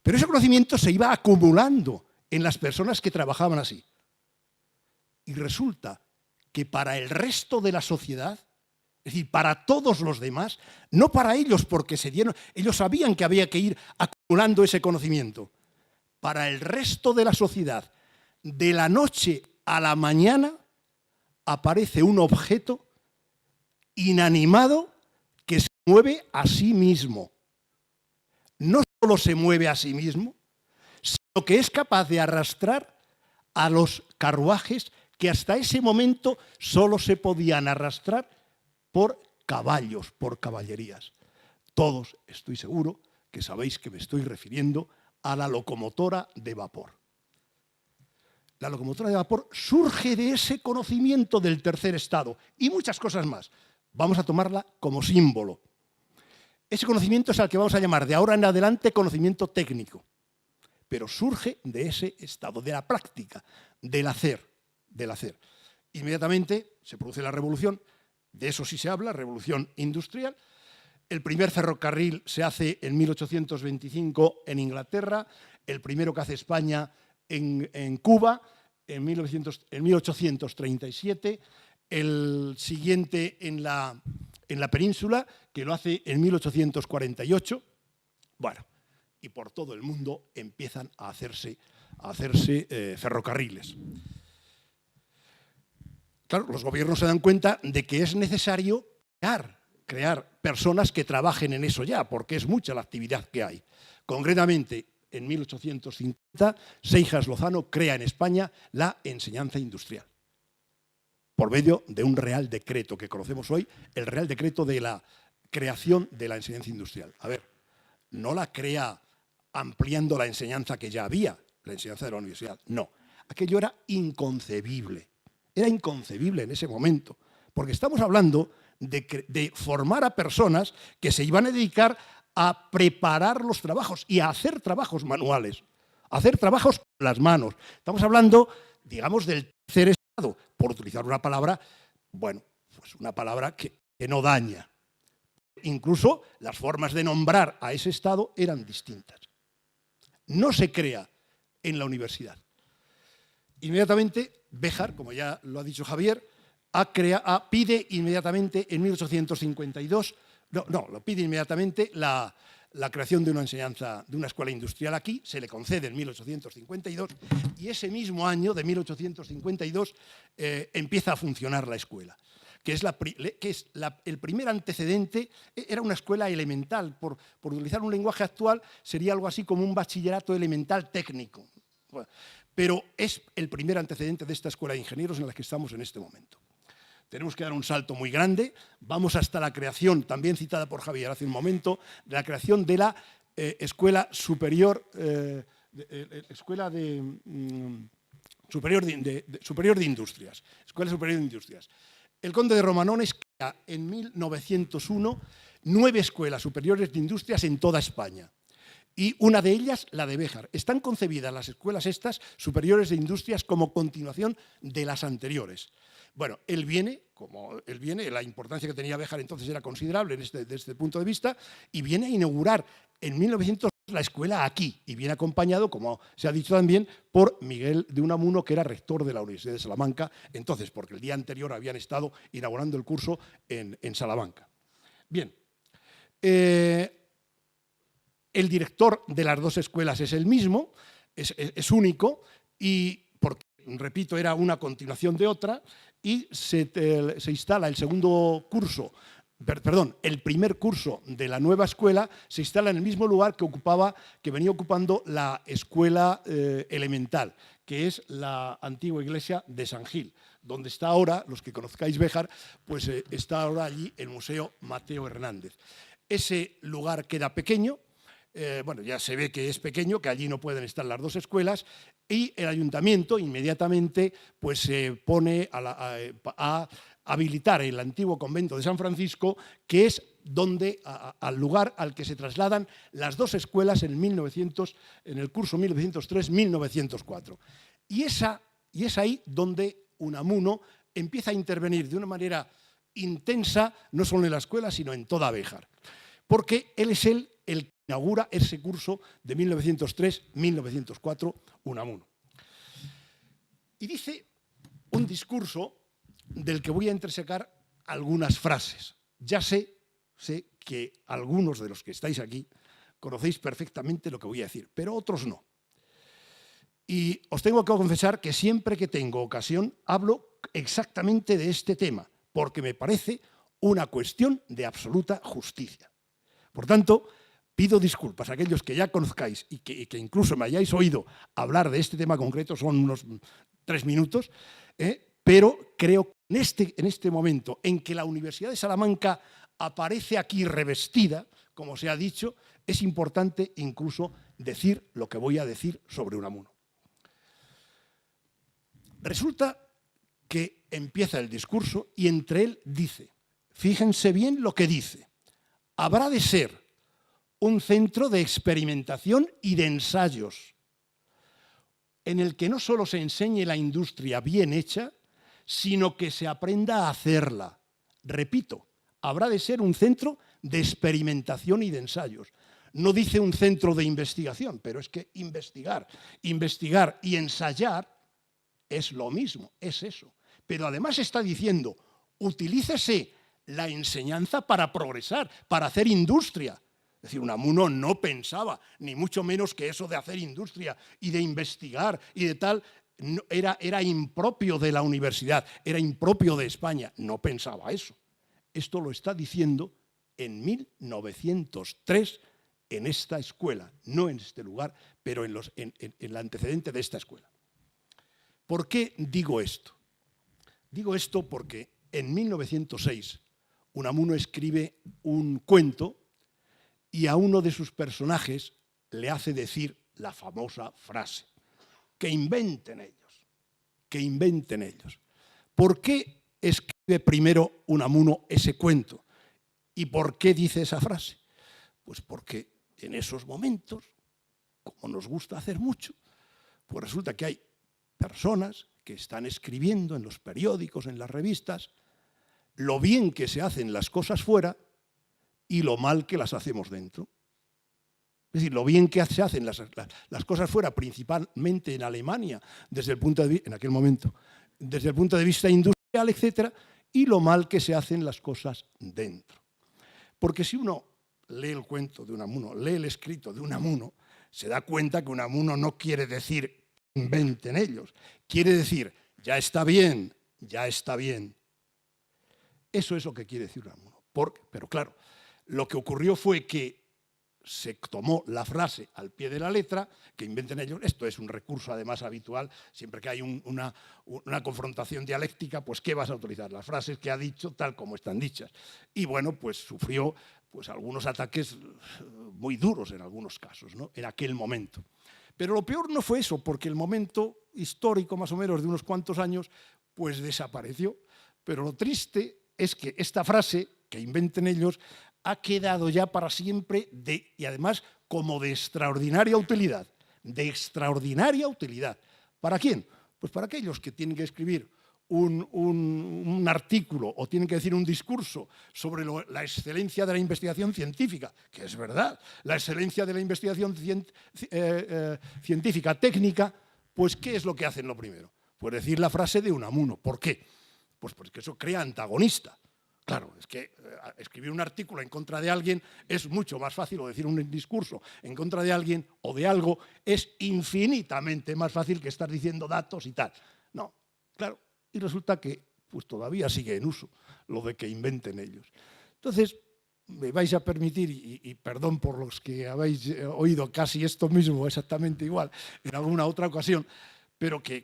Pero ese conocimiento se iba acumulando en las personas que trabajaban así. Y resulta que para el resto de la sociedad, es decir, para todos los demás, no para ellos porque ellos sabían que había que ir acumulando ese conocimiento. Para el resto de la sociedad, de la noche a la mañana, aparece un objeto inanimado que se mueve a sí mismo. No solo se mueve a sí mismo, sino que es capaz de arrastrar a los carruajes que hasta ese momento solo se podían arrastrar por caballos, por caballerías. Todos, estoy seguro, que sabéis que me estoy refiriendo a la locomotora de vapor. La locomotora de vapor surge de ese conocimiento del tercer estado y muchas cosas más. Vamos a tomarla como símbolo. Ese conocimiento es al que vamos a llamar de ahora en adelante conocimiento técnico, pero surge de ese estado, de la práctica, del hacer. Inmediatamente se produce la revolución, de eso sí se habla, revolución industrial. El primer ferrocarril se hace en 1825 en Inglaterra, el primero que hace España en Cuba, en 1837, el siguiente en la península, que lo hace en 1848. Bueno, y por todo el mundo empiezan a hacerse ferrocarriles. Claro, los gobiernos se dan cuenta de que es necesario crear personas que trabajen en eso ya, porque es mucha la actividad que hay. Concretamente, en 1850, Seijas Lozano crea en España la enseñanza industrial, por medio de un Real Decreto que conocemos hoy, el Real Decreto de la creación de la enseñanza industrial. A ver, no la crea ampliando la enseñanza que ya había, la enseñanza de la universidad, no. Aquello era inconcebible en ese momento, porque estamos hablando de formar a personas que se iban a dedicar a preparar los trabajos y a hacer trabajos manuales, a hacer trabajos con las manos. Estamos hablando, digamos, del tercer estado, por utilizar una palabra, bueno, pues una palabra que no daña. Incluso las formas de nombrar a ese estado eran distintas. No se crea en la universidad. Inmediatamente, Béjar, como ya lo ha dicho Javier, pide inmediatamente en 1852 No, lo pide inmediatamente la creación de una enseñanza, de una escuela industrial aquí, se le concede en 1852 y ese mismo año de 1852 empieza a funcionar la escuela, que es el primer antecedente. Era una escuela elemental, por utilizar un lenguaje actual sería algo así como un bachillerato elemental técnico, pero es el primer antecedente de esta escuela de ingenieros en la que estamos en este momento. Tenemos que dar un salto muy grande, vamos hasta la creación, también citada por Javier hace un momento, de la creación de la Escuela Superior, Superior de Industrias. Escuela Superior de Industrias. El conde de Romanones crea en 1901 9 escuelas superiores de industrias en toda España. Y una de ellas, la de Béjar. Están concebidas las escuelas estas superiores de industrias como continuación de las anteriores. Bueno, él viene, la importancia que tenía Béjar entonces era considerable desde este punto de vista, y viene a inaugurar en 1900 la escuela aquí, y viene acompañado, como se ha dicho también, por Miguel de Unamuno, que era rector de la Universidad de Salamanca, entonces, porque el día anterior habían estado inaugurando el curso en Salamanca. Bien, el director de las 2 escuelas es el mismo, es único, y porque, repito, era una continuación de otra, y se instala el segundo curso, el primer curso de la nueva escuela se instala en el mismo lugar que venía ocupando la escuela elemental, que es la antigua iglesia de San Gil, donde está ahora, los que conozcáis Béjar, pues está ahora allí el Museo Mateo Hernández. Ese lugar queda pequeño. Bueno, ya se ve que es pequeño, que allí no pueden estar las 2 escuelas, y el ayuntamiento inmediatamente pues, se pone a habilitar el antiguo convento de San Francisco, que es al lugar al que se trasladan las 2 escuelas en el curso 1903-1904. Y es ahí donde Unamuno empieza a intervenir de una manera intensa, no solo en la escuela, sino en toda Béjar, porque él es el que inaugura ese curso de 1903-1904, Unamuno. Y dice un discurso del que voy a entresacar algunas frases. Ya sé que algunos de los que estáis aquí conocéis perfectamente lo que voy a decir, pero otros no. Y os tengo que confesar que siempre que tengo ocasión hablo exactamente de este tema, porque me parece una cuestión de absoluta justicia. Por tanto, pido disculpas a aquellos que ya conozcáis y que incluso me hayáis oído hablar de este tema concreto, son unos 3 minutos, pero creo que en este momento en que la Universidad de Salamanca aparece aquí revestida, como se ha dicho, es importante incluso decir lo que voy a decir sobre Unamuno. Resulta que empieza el discurso y entre él dice, fíjense bien lo que dice, habrá de ser un centro de experimentación y de ensayos, en el que no solo se enseñe la industria bien hecha, sino que se aprenda a hacerla. Repito, habrá de ser un centro de experimentación y de ensayos. No dice un centro de investigación, pero es que investigar y ensayar es lo mismo, es eso. Pero además está diciendo, utilícese la enseñanza para progresar, para hacer industria. Es decir, Unamuno no pensaba, ni mucho menos que eso de hacer industria y de investigar y de tal, era impropio de la universidad, era impropio de España. No pensaba eso. Esto lo está diciendo en 1903 en esta escuela, no en este lugar, pero en el antecedente de esta escuela. ¿Por qué digo esto? Digo esto porque en 1906 Unamuno escribe un cuento y a uno de sus personajes le hace decir la famosa frase, que inventen ellos, que inventen ellos. ¿Por qué escribe primero Unamuno ese cuento? ¿Y por qué dice esa frase? Pues porque en esos momentos, como nos gusta hacer mucho, pues resulta que hay personas que están escribiendo en los periódicos, en las revistas, lo bien que se hacen las cosas fuera y lo mal que las hacemos dentro. Es decir, lo bien que se hacen las cosas fuera, principalmente en Alemania, en aquel momento, desde el punto de vista industrial, etc., y lo mal que se hacen las cosas dentro. Porque si uno lee el cuento de Unamuno, lee el escrito de Unamuno, se da cuenta que Unamuno no quiere decir inventen ellos, quiere decir ya está bien, ya está bien. Eso es lo que quiere decir Unamuno. Pero claro, lo que ocurrió fue que se tomó la frase al pie de la letra, que inventen ellos. Esto es un recurso además habitual, siempre que hay una confrontación dialéctica, pues ¿qué vas a utilizar? Las frases que ha dicho tal como están dichas. Y bueno, pues sufrió pues, algunos ataques muy duros en algunos casos, ¿no? En aquel momento. Pero lo peor no fue eso, porque el momento histórico más o menos de unos cuantos años, pues desapareció. Pero lo triste es que esta frase, que inventen ellos, ha quedado ya para siempre y además como de extraordinaria utilidad. De extraordinaria utilidad. ¿Para quién? Pues para aquellos que tienen que escribir un artículo o tienen que decir un discurso sobre la excelencia de la investigación científica, que es verdad, la excelencia de la investigación científica técnica, pues ¿qué es lo que hacen lo primero? Pues decir la frase de Unamuno. ¿Por qué? Pues porque eso crea antagonista. Claro, es que escribir un artículo en contra de alguien es mucho más fácil, o decir un discurso en contra de alguien o de algo es infinitamente más fácil que estar diciendo datos y tal. No, claro, y resulta que pues todavía sigue en uso lo de que inventen ellos. Entonces, me vais a permitir, y perdón por los que habéis oído casi esto mismo exactamente igual en alguna otra ocasión, pero que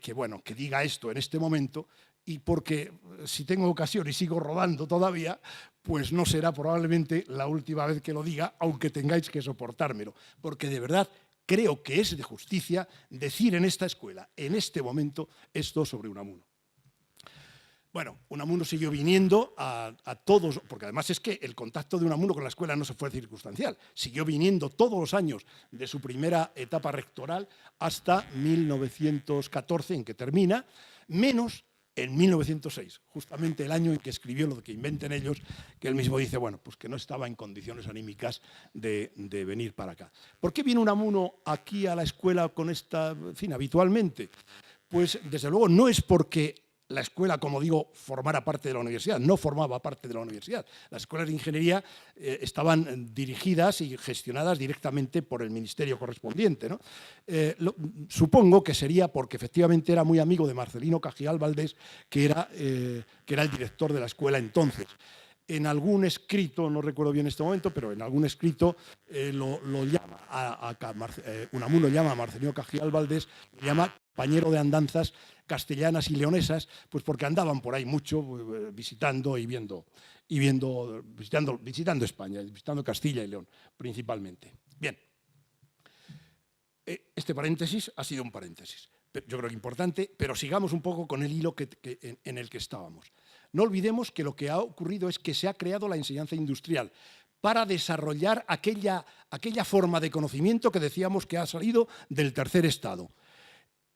diga esto en este momento, y porque si tengo ocasión y sigo rodando todavía, pues no será probablemente la última vez que lo diga, aunque tengáis que soportármelo, porque de verdad creo que es de justicia decir en esta escuela, en este momento, esto sobre Unamuno. Bueno, Unamuno siguió viniendo a todos, porque además es que el contacto de Unamuno con la escuela no se fue circunstancial, siguió viniendo todos los años de su primera etapa rectoral hasta 1914, en que termina, menos en 1906, justamente el año en que escribió lo de que inventen ellos, que él mismo dice, bueno, pues que no estaba en condiciones anímicas de venir para acá. ¿Por qué viene Unamuno aquí a la escuela con esta, en fin, habitualmente? Pues desde luego no es porque la escuela, como digo, formara parte de la universidad, no formaba parte de la universidad. Las escuelas de ingeniería estaban dirigidas y gestionadas directamente por el ministerio correspondiente, ¿no? Supongo que sería porque efectivamente era muy amigo de Marcelino Cajigal Valdés, que era el director de la escuela entonces. En algún escrito, no recuerdo bien en este momento, pero en algún escrito Unamuno llama a Marcelino Cajigal Valdés, lo llama compañero de andanzas castellanas y leonesas, pues porque andaban por ahí mucho visitando y visitando España, visitando Castilla y León principalmente. Bien, este paréntesis ha sido un paréntesis, yo creo que importante, pero sigamos un poco con el hilo en el que estábamos. No olvidemos que lo que ha ocurrido es que se ha creado la enseñanza industrial para desarrollar aquella forma de conocimiento que decíamos que ha salido del tercer estado.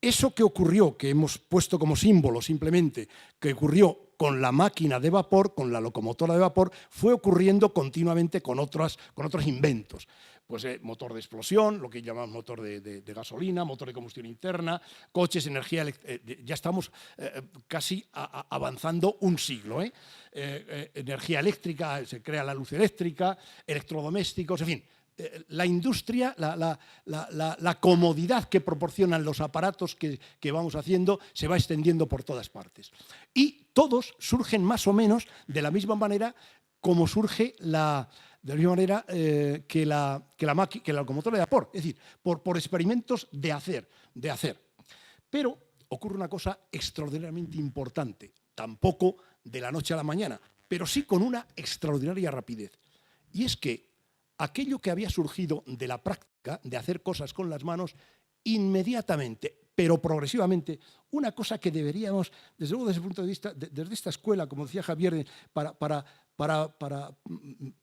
Eso que ocurrió, que hemos puesto como símbolo simplemente, que ocurrió con la máquina de vapor, con la locomotora de vapor, fue ocurriendo continuamente con otros inventos. Pues motor de explosión, lo que llamamos motor de gasolina, motor de combustión interna, coches, energía eléctrica. Ya estamos casi avanzando un siglo. Energía eléctrica, se crea la luz eléctrica, electrodomésticos, en fin. La industria, la comodidad que proporcionan los aparatos que vamos haciendo se va extendiendo por todas partes. Y todos surgen más o menos de la misma manera como surge que la locomotora de vapor, es decir, por experimentos de hacer. Pero ocurre una cosa extraordinariamente importante, tampoco de la noche a la mañana, pero sí con una extraordinaria rapidez. Y es que aquello que había surgido de la práctica de hacer cosas con las manos, inmediatamente, pero progresivamente, una cosa que deberíamos, desde luego desde el punto de vista, desde esta escuela, como decía Javier, para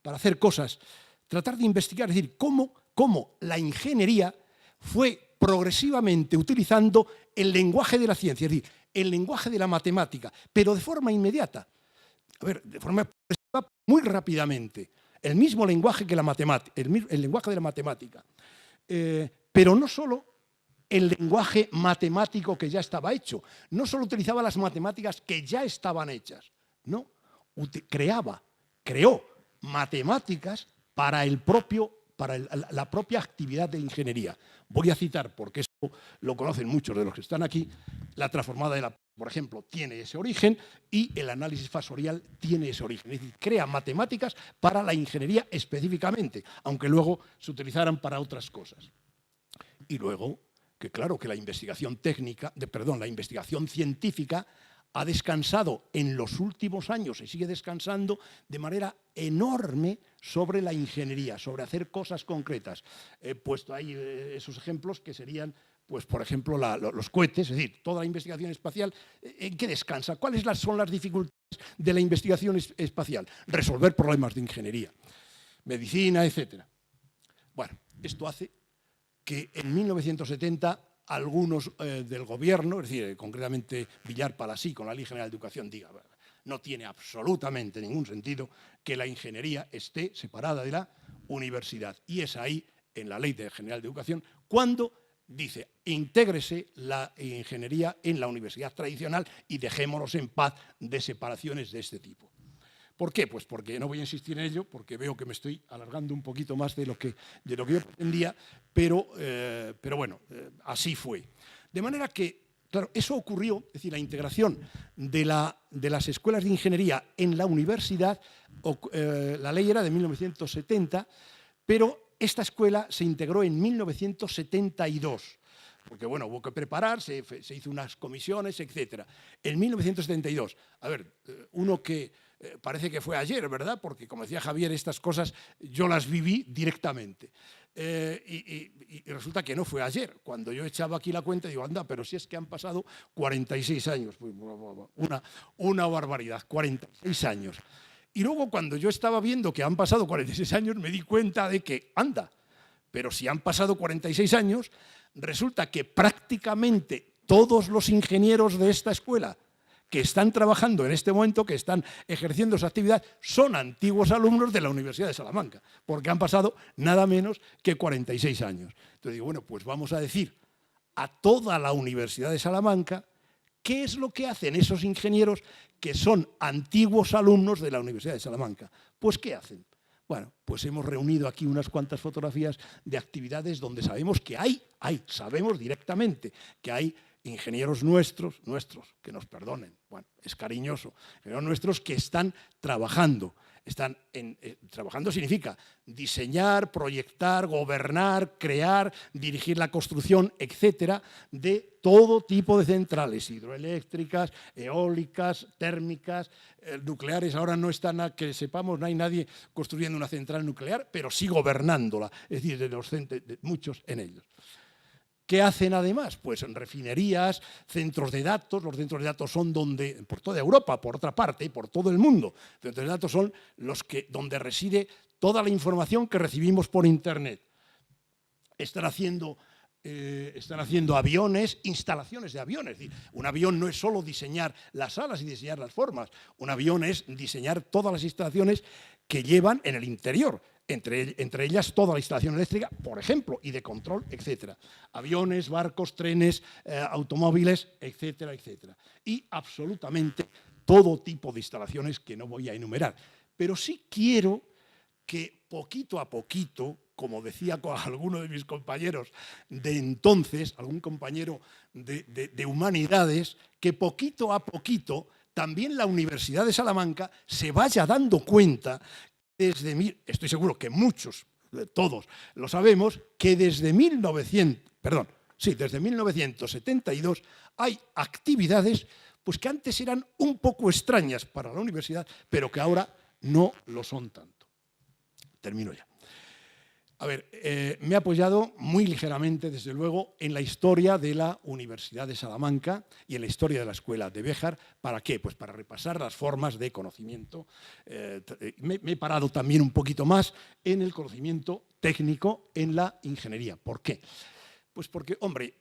hacer cosas, tratar de investigar, es decir, cómo la ingeniería fue progresivamente utilizando el lenguaje de la ciencia, es decir, el lenguaje de la matemática, pero de forma inmediata. A ver, de forma progresiva, muy rápidamente. El mismo lenguaje que la matemática, el lenguaje de la matemática. Pero no solo el lenguaje matemático que ya estaba hecho, no solo utilizaba las matemáticas que ya estaban hechas, no, creó matemáticas para la propia actividad de ingeniería. Voy a citar, porque esto lo conocen muchos de los que están aquí, la transformada de la, por ejemplo, tiene ese origen y el análisis fasorial tiene ese origen. Es decir, crea matemáticas para la ingeniería específicamente, aunque luego se utilizaran para otras cosas. Y luego, que claro que la investigación la investigación científica ha descansado en los últimos años y sigue descansando de manera enorme sobre la ingeniería, sobre hacer cosas concretas. He puesto ahí esos ejemplos que serían, pues, por ejemplo, los cohetes, es decir, toda la investigación espacial, ¿en qué descansa? ¿Cuáles son las dificultades de la investigación espacial? Resolver problemas de ingeniería, medicina, etc. Bueno, esto hace que en 1970 algunos del gobierno, es decir, concretamente Villar Palasí, con la Ley General de Educación, diga, no tiene absolutamente ningún sentido que la ingeniería esté separada de la universidad. Y es ahí, en la Ley General de Educación, cuando dice, intégrese la ingeniería en la universidad tradicional y dejémonos en paz de separaciones de este tipo. ¿Por qué? Pues porque no voy a insistir en ello, porque veo que me estoy alargando un poquito más de lo que yo pretendía, pero bueno, así fue. De manera que, claro, eso ocurrió, es decir, la integración de las escuelas de ingeniería en la universidad, la ley era de 1970, pero esta escuela se integró en 1972. Porque, bueno, hubo que prepararse, se hizo unas comisiones, etc. En 1972, a ver, uno que parece que fue ayer, ¿verdad? Porque, como decía Javier, estas cosas yo las viví directamente. Y resulta que no fue ayer. Cuando yo echaba aquí la cuenta, digo, anda, pero si es que han pasado 46 años. Una barbaridad, 46 años. Y luego, cuando yo estaba viendo que han pasado 46 años, me di cuenta de que, anda, pero si han pasado 46 años, resulta que prácticamente todos los ingenieros de esta escuela que están trabajando en este momento, que están ejerciendo esa actividad, son antiguos alumnos de la Universidad de Salamanca, porque han pasado nada menos que 46 años. Entonces digo, bueno, pues vamos a decir a toda la Universidad de Salamanca qué es lo que hacen esos ingenieros que son antiguos alumnos de la Universidad de Salamanca. Pues, ¿qué hacen? Bueno, pues hemos reunido aquí unas cuantas fotografías de actividades donde sabemos que sabemos directamente que hay ingenieros nuestros, que nos perdonen, bueno, es cariñoso, ingenieros nuestros que están trabajando. Trabajando significa diseñar, proyectar, gobernar, crear, dirigir la construcción, etcétera, de todo tipo de centrales, hidroeléctricas, eólicas, térmicas, nucleares. Ahora no están, que sepamos, no hay nadie construyendo una central nuclear, pero sí gobernándola, es decir, de muchos en ellos. ¿Qué hacen además? Pues en refinerías, centros de datos. Los centros de datos son por toda Europa, por otra parte, por todo el mundo. Los centros de datos son donde reside toda la información que recibimos por Internet. Están haciendo aviones, instalaciones de aviones. Es decir, un avión no es solo diseñar las alas y diseñar las formas. Un avión es diseñar todas las instalaciones que llevan en el interior. Entre ellas toda la instalación eléctrica, por ejemplo, y de control, etcétera. Aviones, barcos, trenes, automóviles, etcétera, etcétera. Y absolutamente todo tipo de instalaciones que no voy a enumerar. Pero sí quiero que poquito a poquito, como decía con alguno de mis compañeros de entonces, algún compañero de humanidades, que poquito a poquito también la Universidad de Salamanca se vaya dando cuenta. Estoy seguro que muchos, todos lo sabemos, que desde 1972 hay actividades pues, que antes eran un poco extrañas para la universidad, pero que ahora no lo son tanto. Termino ya. A ver, me he apoyado muy ligeramente, desde luego, en la historia de la Universidad de Salamanca y en la historia de la Escuela de Béjar. ¿Para qué? Pues para repasar las formas de conocimiento. Me he parado también un poquito más en el conocimiento técnico en la ingeniería. ¿Por qué? Pues porque, hombre,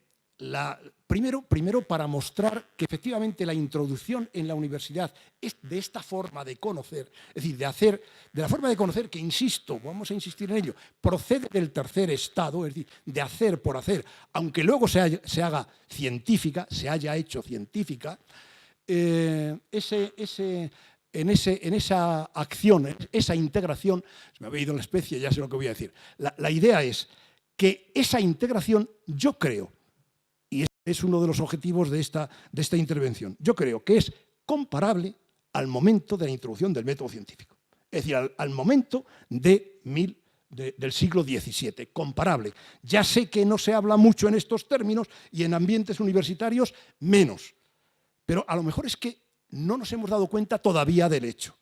primero para mostrar que efectivamente la introducción en la universidad es de esta forma de conocer, es decir, de la forma de conocer que, insisto, vamos a insistir en ello, procede del tercer estado, es decir, de hacer por hacer, aunque luego se haga científica, se haya hecho científica, ese en esa acción, en esa integración, se me había ido la especie, ya sé lo que voy a decir. La idea es que esa integración, yo creo, y es uno de los objetivos de esta intervención, yo creo que es comparable al momento de la introducción del método científico. Es decir, al momento del siglo XVII, comparable. Ya sé que no se habla mucho en estos términos y en ambientes universitarios menos, pero a lo mejor es que no nos hemos dado cuenta todavía del hecho.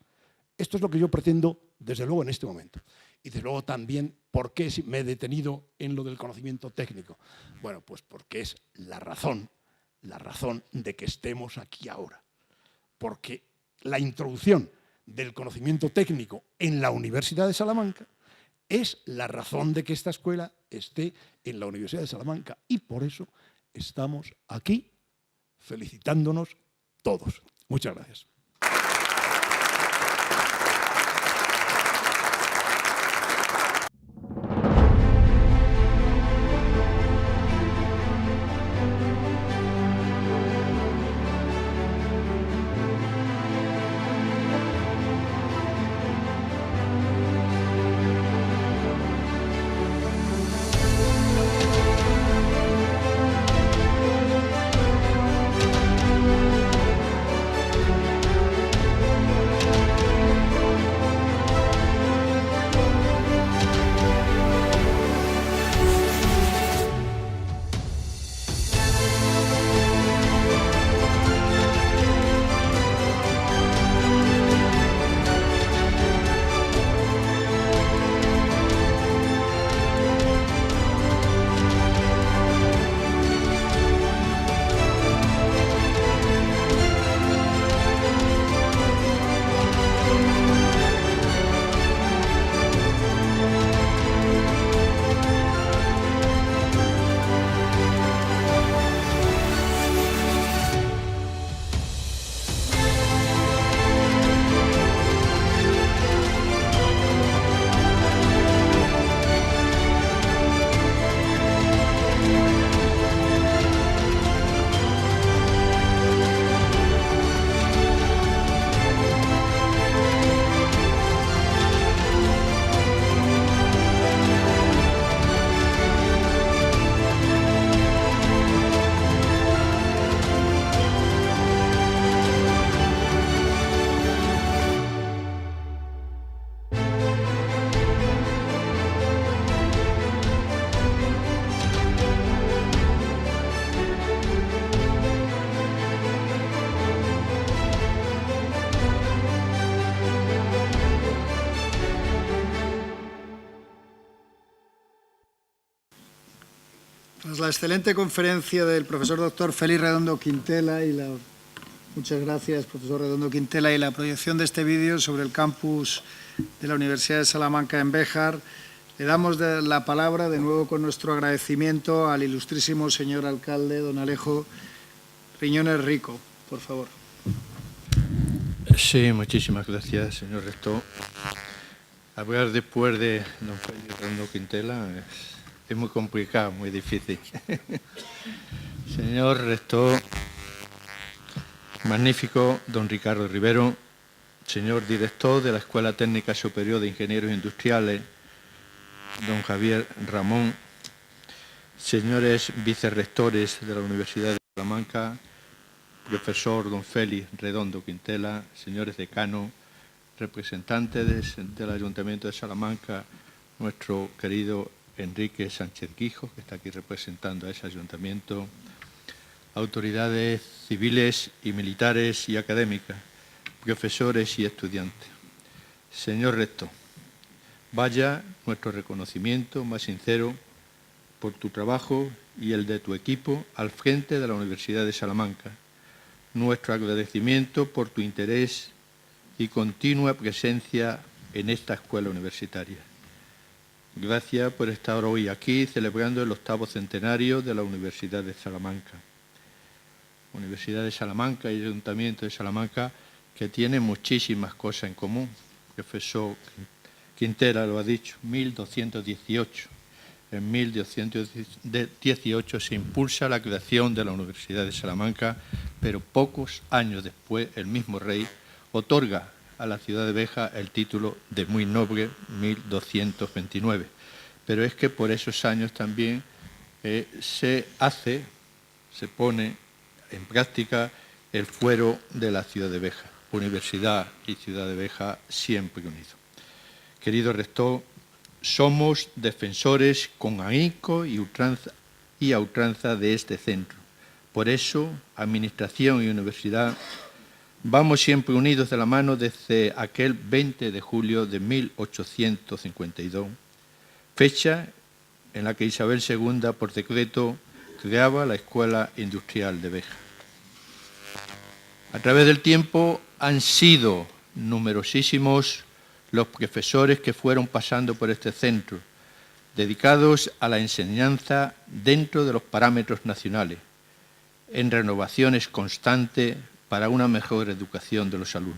Esto es lo que yo pretendo, desde luego, en este momento. Y desde luego también, ¿por qué me he detenido en lo del conocimiento técnico? Bueno, pues porque es la razón de que estemos aquí ahora. Porque la introducción del conocimiento técnico en la Universidad de Salamanca es la razón de que esta escuela esté en la Universidad de Salamanca. Y por eso estamos aquí felicitándonos todos. Muchas gracias. Tras la excelente conferencia del profesor doctor Félix Redondo Quintela muchas gracias, profesor Redondo Quintela, y la proyección de este vídeo sobre el campus de la Universidad de Salamanca en Béjar, le damos la palabra de nuevo con nuestro agradecimiento al ilustrísimo señor alcalde, don Alejo Riñones Rico. Por favor. Sí, muchísimas gracias, señor rector. Hablar después de don Félix Redondo Quintela es muy complicado, muy difícil. Señor rector, magnífico don Ricardo Rivero, señor director de la Escuela Técnica Superior de Ingenieros Industriales, don Javier Ramón, señores vicerrectores de la Universidad de Salamanca, profesor don Félix Redondo Quintela, señores decanos, representantes del Ayuntamiento de Salamanca, nuestro querido Enrique Sánchez Quijo, que está aquí representando a ese ayuntamiento, autoridades civiles y militares y académicas, profesores y estudiantes. Señor rector, vaya nuestro reconocimiento más sincero por tu trabajo y el de tu equipo al frente de la Universidad de Salamanca. Nuestro agradecimiento por tu interés y continua presencia en esta escuela universitaria. Gracias por estar hoy aquí celebrando el 8º centenario de la Universidad de Salamanca. Universidad de Salamanca y Ayuntamiento de Salamanca, que tiene muchísimas cosas en común. El profesor Quintela lo ha dicho, 1218. En 1218 se impulsa la creación de la Universidad de Salamanca, pero pocos años después el mismo rey otorga a la ciudad de Béjar el título de muy noble 1229. Pero es que por esos años también se pone en práctica el fuero de la ciudad de Béjar, Universidad y Ciudad de Béjar siempre unidos. Querido rector, somos defensores con ahínco y a ultranza de este centro. Por eso, Administración y Universidad vamos siempre unidos de la mano desde aquel 20 de julio de 1852, fecha en la que Isabel II, por decreto, creaba la Escuela Industrial de Béjar. A través del tiempo han sido numerosísimos los profesores que fueron pasando por este centro, dedicados a la enseñanza dentro de los parámetros nacionales, en renovaciones constantes para una mejor educación de los alumnos.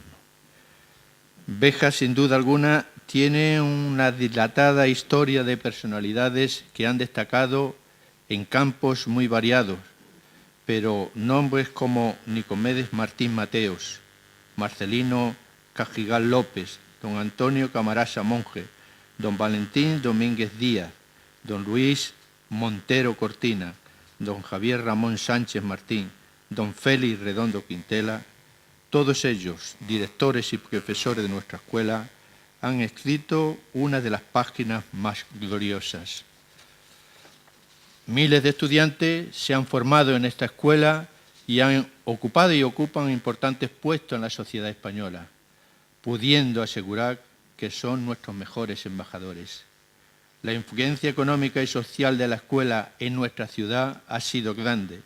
Béjar, sin duda alguna, tiene una dilatada historia de personalidades que han destacado en campos muy variados, pero nombres como Nicomedes Martín Mateos, Marcelino Cajigal López, don Antonio Camarasa Monje, don Valentín Domínguez Díaz, don Luis Montero Cortina, don Javier Ramón Sánchez Martín, don Félix Redondo Quintela, todos ellos, directores y profesores de nuestra escuela, han escrito una de las páginas más gloriosas. Miles de estudiantes se han formado en esta escuela y han ocupado y ocupan importantes puestos en la sociedad española, pudiendo asegurar que son nuestros mejores embajadores. La influencia económica y social de la escuela en nuestra ciudad ha sido grande,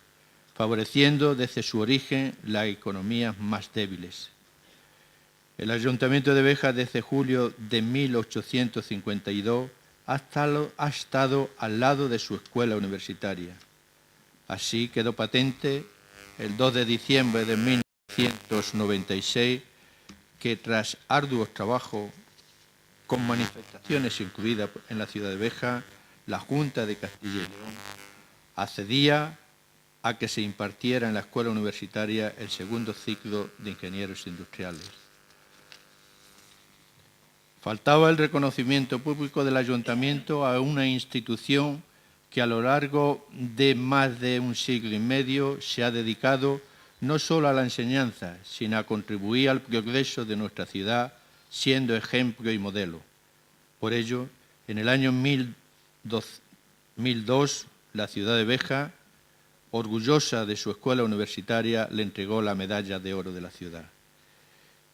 favoreciendo desde su origen las economías más débiles. El Ayuntamiento de Béjar, desde julio de 1852, ha estado al lado de su escuela universitaria. Así quedó patente el 2 de diciembre de 1996 que, tras arduos trabajos, con manifestaciones incluidas en la ciudad de Béjar, la Junta de Castilla y León accedía a que se impartiera en la escuela universitaria el segundo ciclo de ingenieros industriales. Faltaba el reconocimiento público del Ayuntamiento a una institución que a lo largo de más de un siglo y medio se ha dedicado no solo a la enseñanza, sino a contribuir al progreso de nuestra ciudad, siendo ejemplo y modelo. Por ello, en el año 2002, la ciudad de Béjar, orgullosa de su escuela universitaria, le entregó la medalla de oro de la ciudad.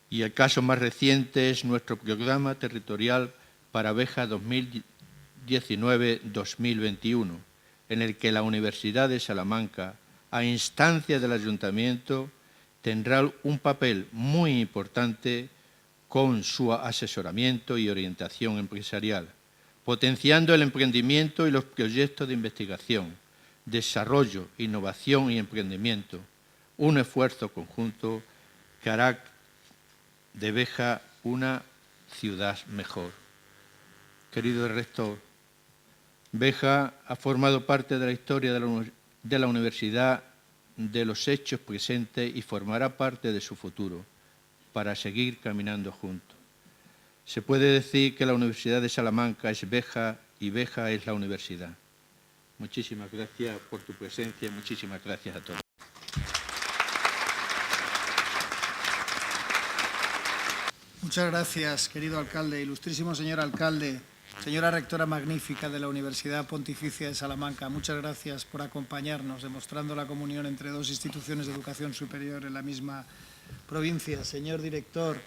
Y el caso más reciente es nuestro programa territorial para Béjar 2019-2021, en el que la Universidad de Salamanca, a instancia del Ayuntamiento, tendrá un papel muy importante con su asesoramiento y orientación empresarial, potenciando el emprendimiento y los proyectos de investigación, desarrollo, innovación y emprendimiento, un esfuerzo conjunto que hará de Béjar una ciudad mejor. Querido rector, Béjar ha formado parte de la historia de la universidad, de los hechos presentes y formará parte de su futuro para seguir caminando juntos. Se puede decir que la Universidad de Salamanca es Béjar y Béjar es la universidad. Muchísimas gracias por tu presencia, muchísimas gracias a todos. Muchas gracias, querido alcalde, ilustrísimo señor alcalde, señora rectora magnífica de la Universidad Pontificia de Salamanca. Muchas gracias por acompañarnos, demostrando la comunión entre dos instituciones de educación superior en la misma provincia. Señor director,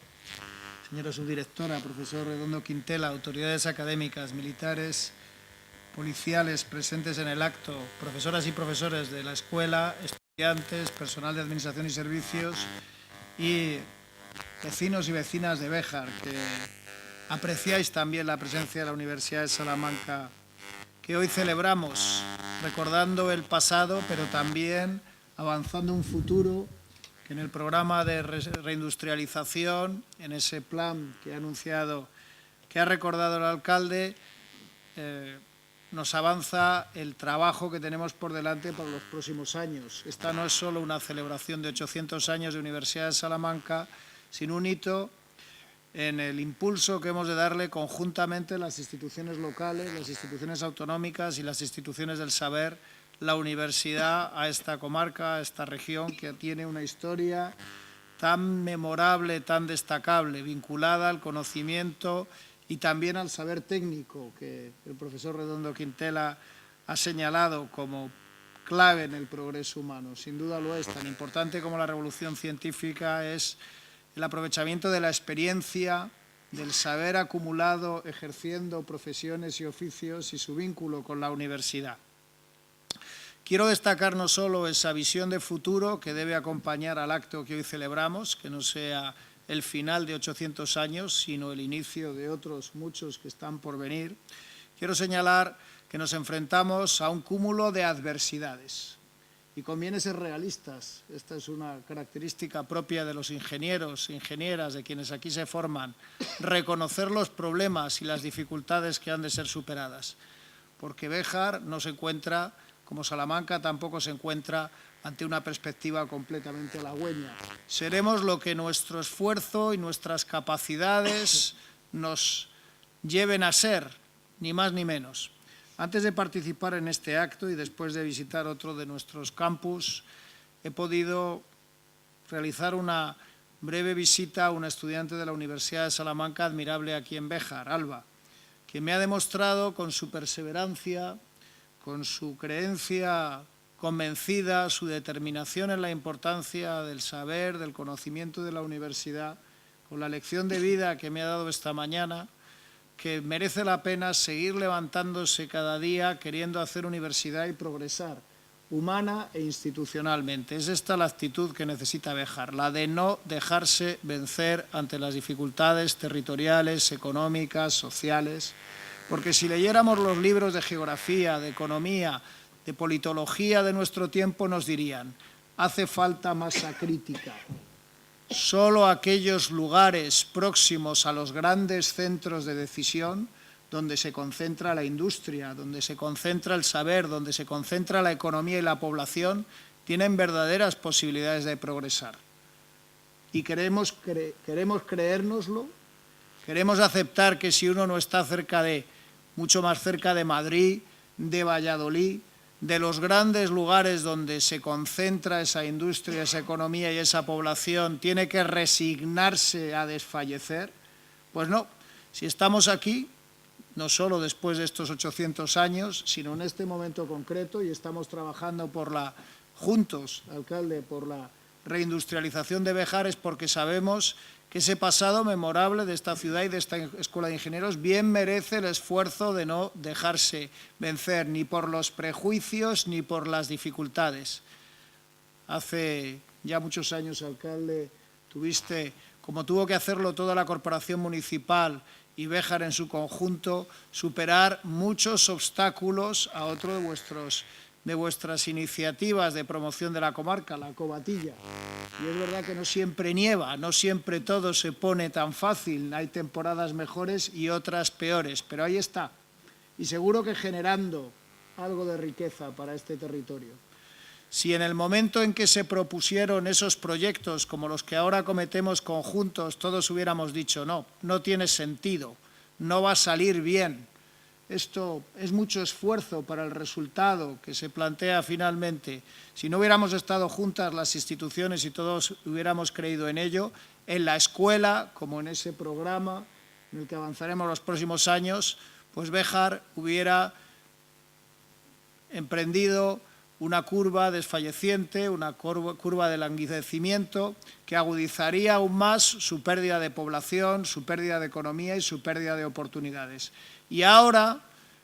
señora subdirectora, profesor Redondo Quintela, autoridades académicas, militares, policiales presentes en el acto, profesoras y profesores de la escuela, estudiantes, personal de administración y servicios y vecinos y vecinas de Béjar, que apreciáis también la presencia de la Universidad de Salamanca, que hoy celebramos, recordando el pasado, pero también avanzando un futuro que en el programa de reindustrialización, en ese plan que ha anunciado, que ha recordado el alcalde, nos avanza el trabajo que tenemos por delante para los próximos años. Esta no es solo una celebración de 800 años de Universidad de Salamanca, sino un hito en el impulso que hemos de darle conjuntamente las instituciones locales, las instituciones autonómicas y las instituciones del saber, la universidad, a esta comarca, a esta región que tiene una historia tan memorable, tan destacable, vinculada al conocimiento y también al saber técnico que el profesor Redondo Quintela ha señalado como clave en el progreso humano. Sin duda lo es. Tan importante como la revolución científica es el aprovechamiento de la experiencia, del saber acumulado ejerciendo profesiones y oficios y su vínculo con la universidad. Quiero destacar no solo esa visión de futuro que debe acompañar al acto que hoy celebramos, que no sea el final de 800 años, sino el inicio de otros muchos que están por venir. Quiero señalar que nos enfrentamos a un cúmulo de adversidades y conviene ser realistas. Esta es una característica propia de los ingenieros, ingenieras, de quienes aquí se forman, reconocer los problemas y las dificultades que han de ser superadas, porque Béjar no se encuentra, como Salamanca tampoco se encuentra, ante una perspectiva completamente halagüeña. Seremos lo que nuestro esfuerzo y nuestras capacidades nos lleven a ser, ni más ni menos. Antes de participar en este acto y después de visitar otro de nuestros campus, he podido realizar una breve visita a una estudiante de la Universidad de Salamanca admirable aquí en Béjar, Alba, que me ha demostrado con su perseverancia, con su creencia convencida, su determinación en la importancia del saber, del conocimiento de la universidad, con la lección de vida que me ha dado esta mañana, que merece la pena seguir levantándose cada día queriendo hacer universidad y progresar, humana e institucionalmente. Es esta la actitud que necesita Béjar, la de no dejarse vencer ante las dificultades territoriales, económicas, sociales, porque si leyéramos los libros de geografía, de economía, de politología de nuestro tiempo, nos dirían: hace falta masa crítica. Solo aquellos lugares próximos a los grandes centros de decisión, donde se concentra la industria, donde se concentra el saber, donde se concentra la economía y la población, tienen verdaderas posibilidades de progresar. Y queremos creérnoslo, queremos aceptar que si uno no está mucho más cerca de Madrid, de Valladolid, de los grandes lugares donde se concentra esa industria, esa economía y esa población, tiene que resignarse a desfallecer. Pues no, si estamos aquí, no solo después de estos 800 años, sino en este momento concreto, y estamos trabajando juntos, alcalde, por la reindustrialización de Béjar, es porque sabemos que ese pasado memorable de esta ciudad y de esta Escuela de Ingenieros bien merece el esfuerzo de no dejarse vencer ni por los prejuicios ni por las dificultades. Hace ya muchos años, alcalde, tuviste, como tuvo que hacerlo toda la corporación municipal y Béjar en su conjunto, superar muchos obstáculos a otro de vuestras iniciativas de promoción de la comarca, la Covatilla. Y es verdad que no siempre nieva, no siempre todo se pone tan fácil, hay temporadas mejores y otras peores, pero ahí está. Y seguro que generando algo de riqueza para este territorio. Si en el momento en que se propusieron esos proyectos, como los que ahora cometemos conjuntos, todos hubiéramos dicho no, no tiene sentido, no va a salir bien, esto es mucho esfuerzo para el resultado que se plantea finalmente. Si no hubiéramos estado juntas las instituciones y todos hubiéramos creído en ello, en la escuela, como en ese programa en el que avanzaremos los próximos años, pues Béjar hubiera emprendido una curva desfalleciente, una curva de languidecimiento que agudizaría aún más su pérdida de población, su pérdida de economía y su pérdida de oportunidades. Y ahora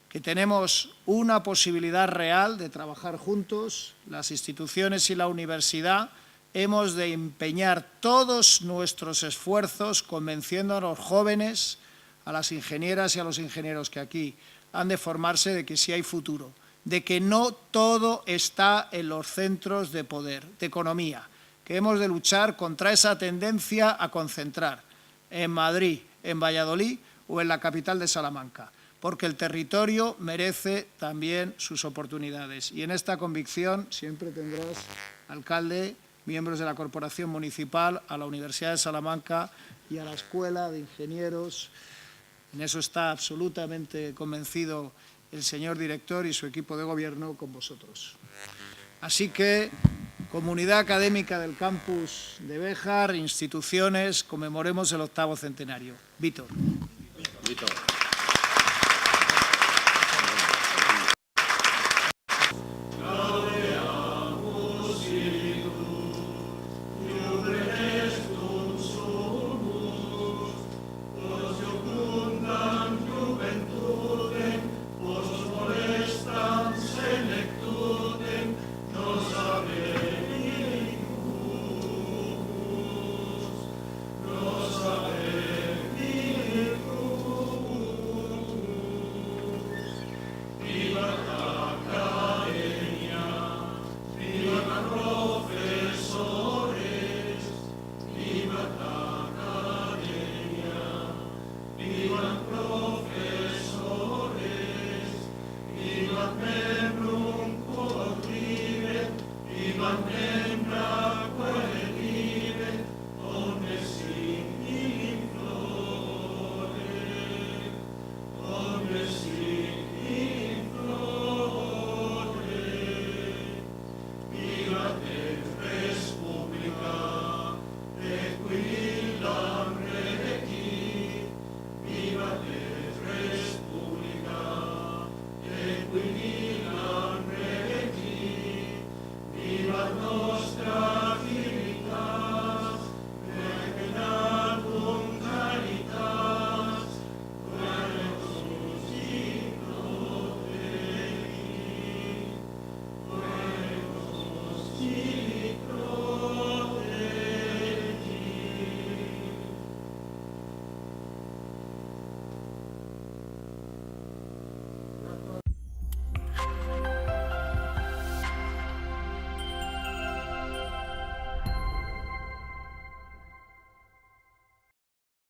que tenemos una posibilidad real de trabajar juntos, las instituciones y la universidad, hemos de empeñar todos nuestros esfuerzos convenciendo a los jóvenes, a las ingenieras y a los ingenieros que aquí han de formarse de que sí hay futuro, de que no todo está en los centros de poder, de economía, que hemos de luchar contra esa tendencia a concentrar en Madrid, en Valladolid o en la capital de Salamanca, porque el territorio merece también sus oportunidades. Y en esta convicción siempre tendrás, alcalde, miembros de la Corporación Municipal, a la Universidad de Salamanca, y a la Escuela de Ingenieros. En eso está absolutamente convencido el señor director y su equipo de gobierno con vosotros. Así que, comunidad académica del campus de Béjar, instituciones, conmemoremos el 8º centenario. Víctor.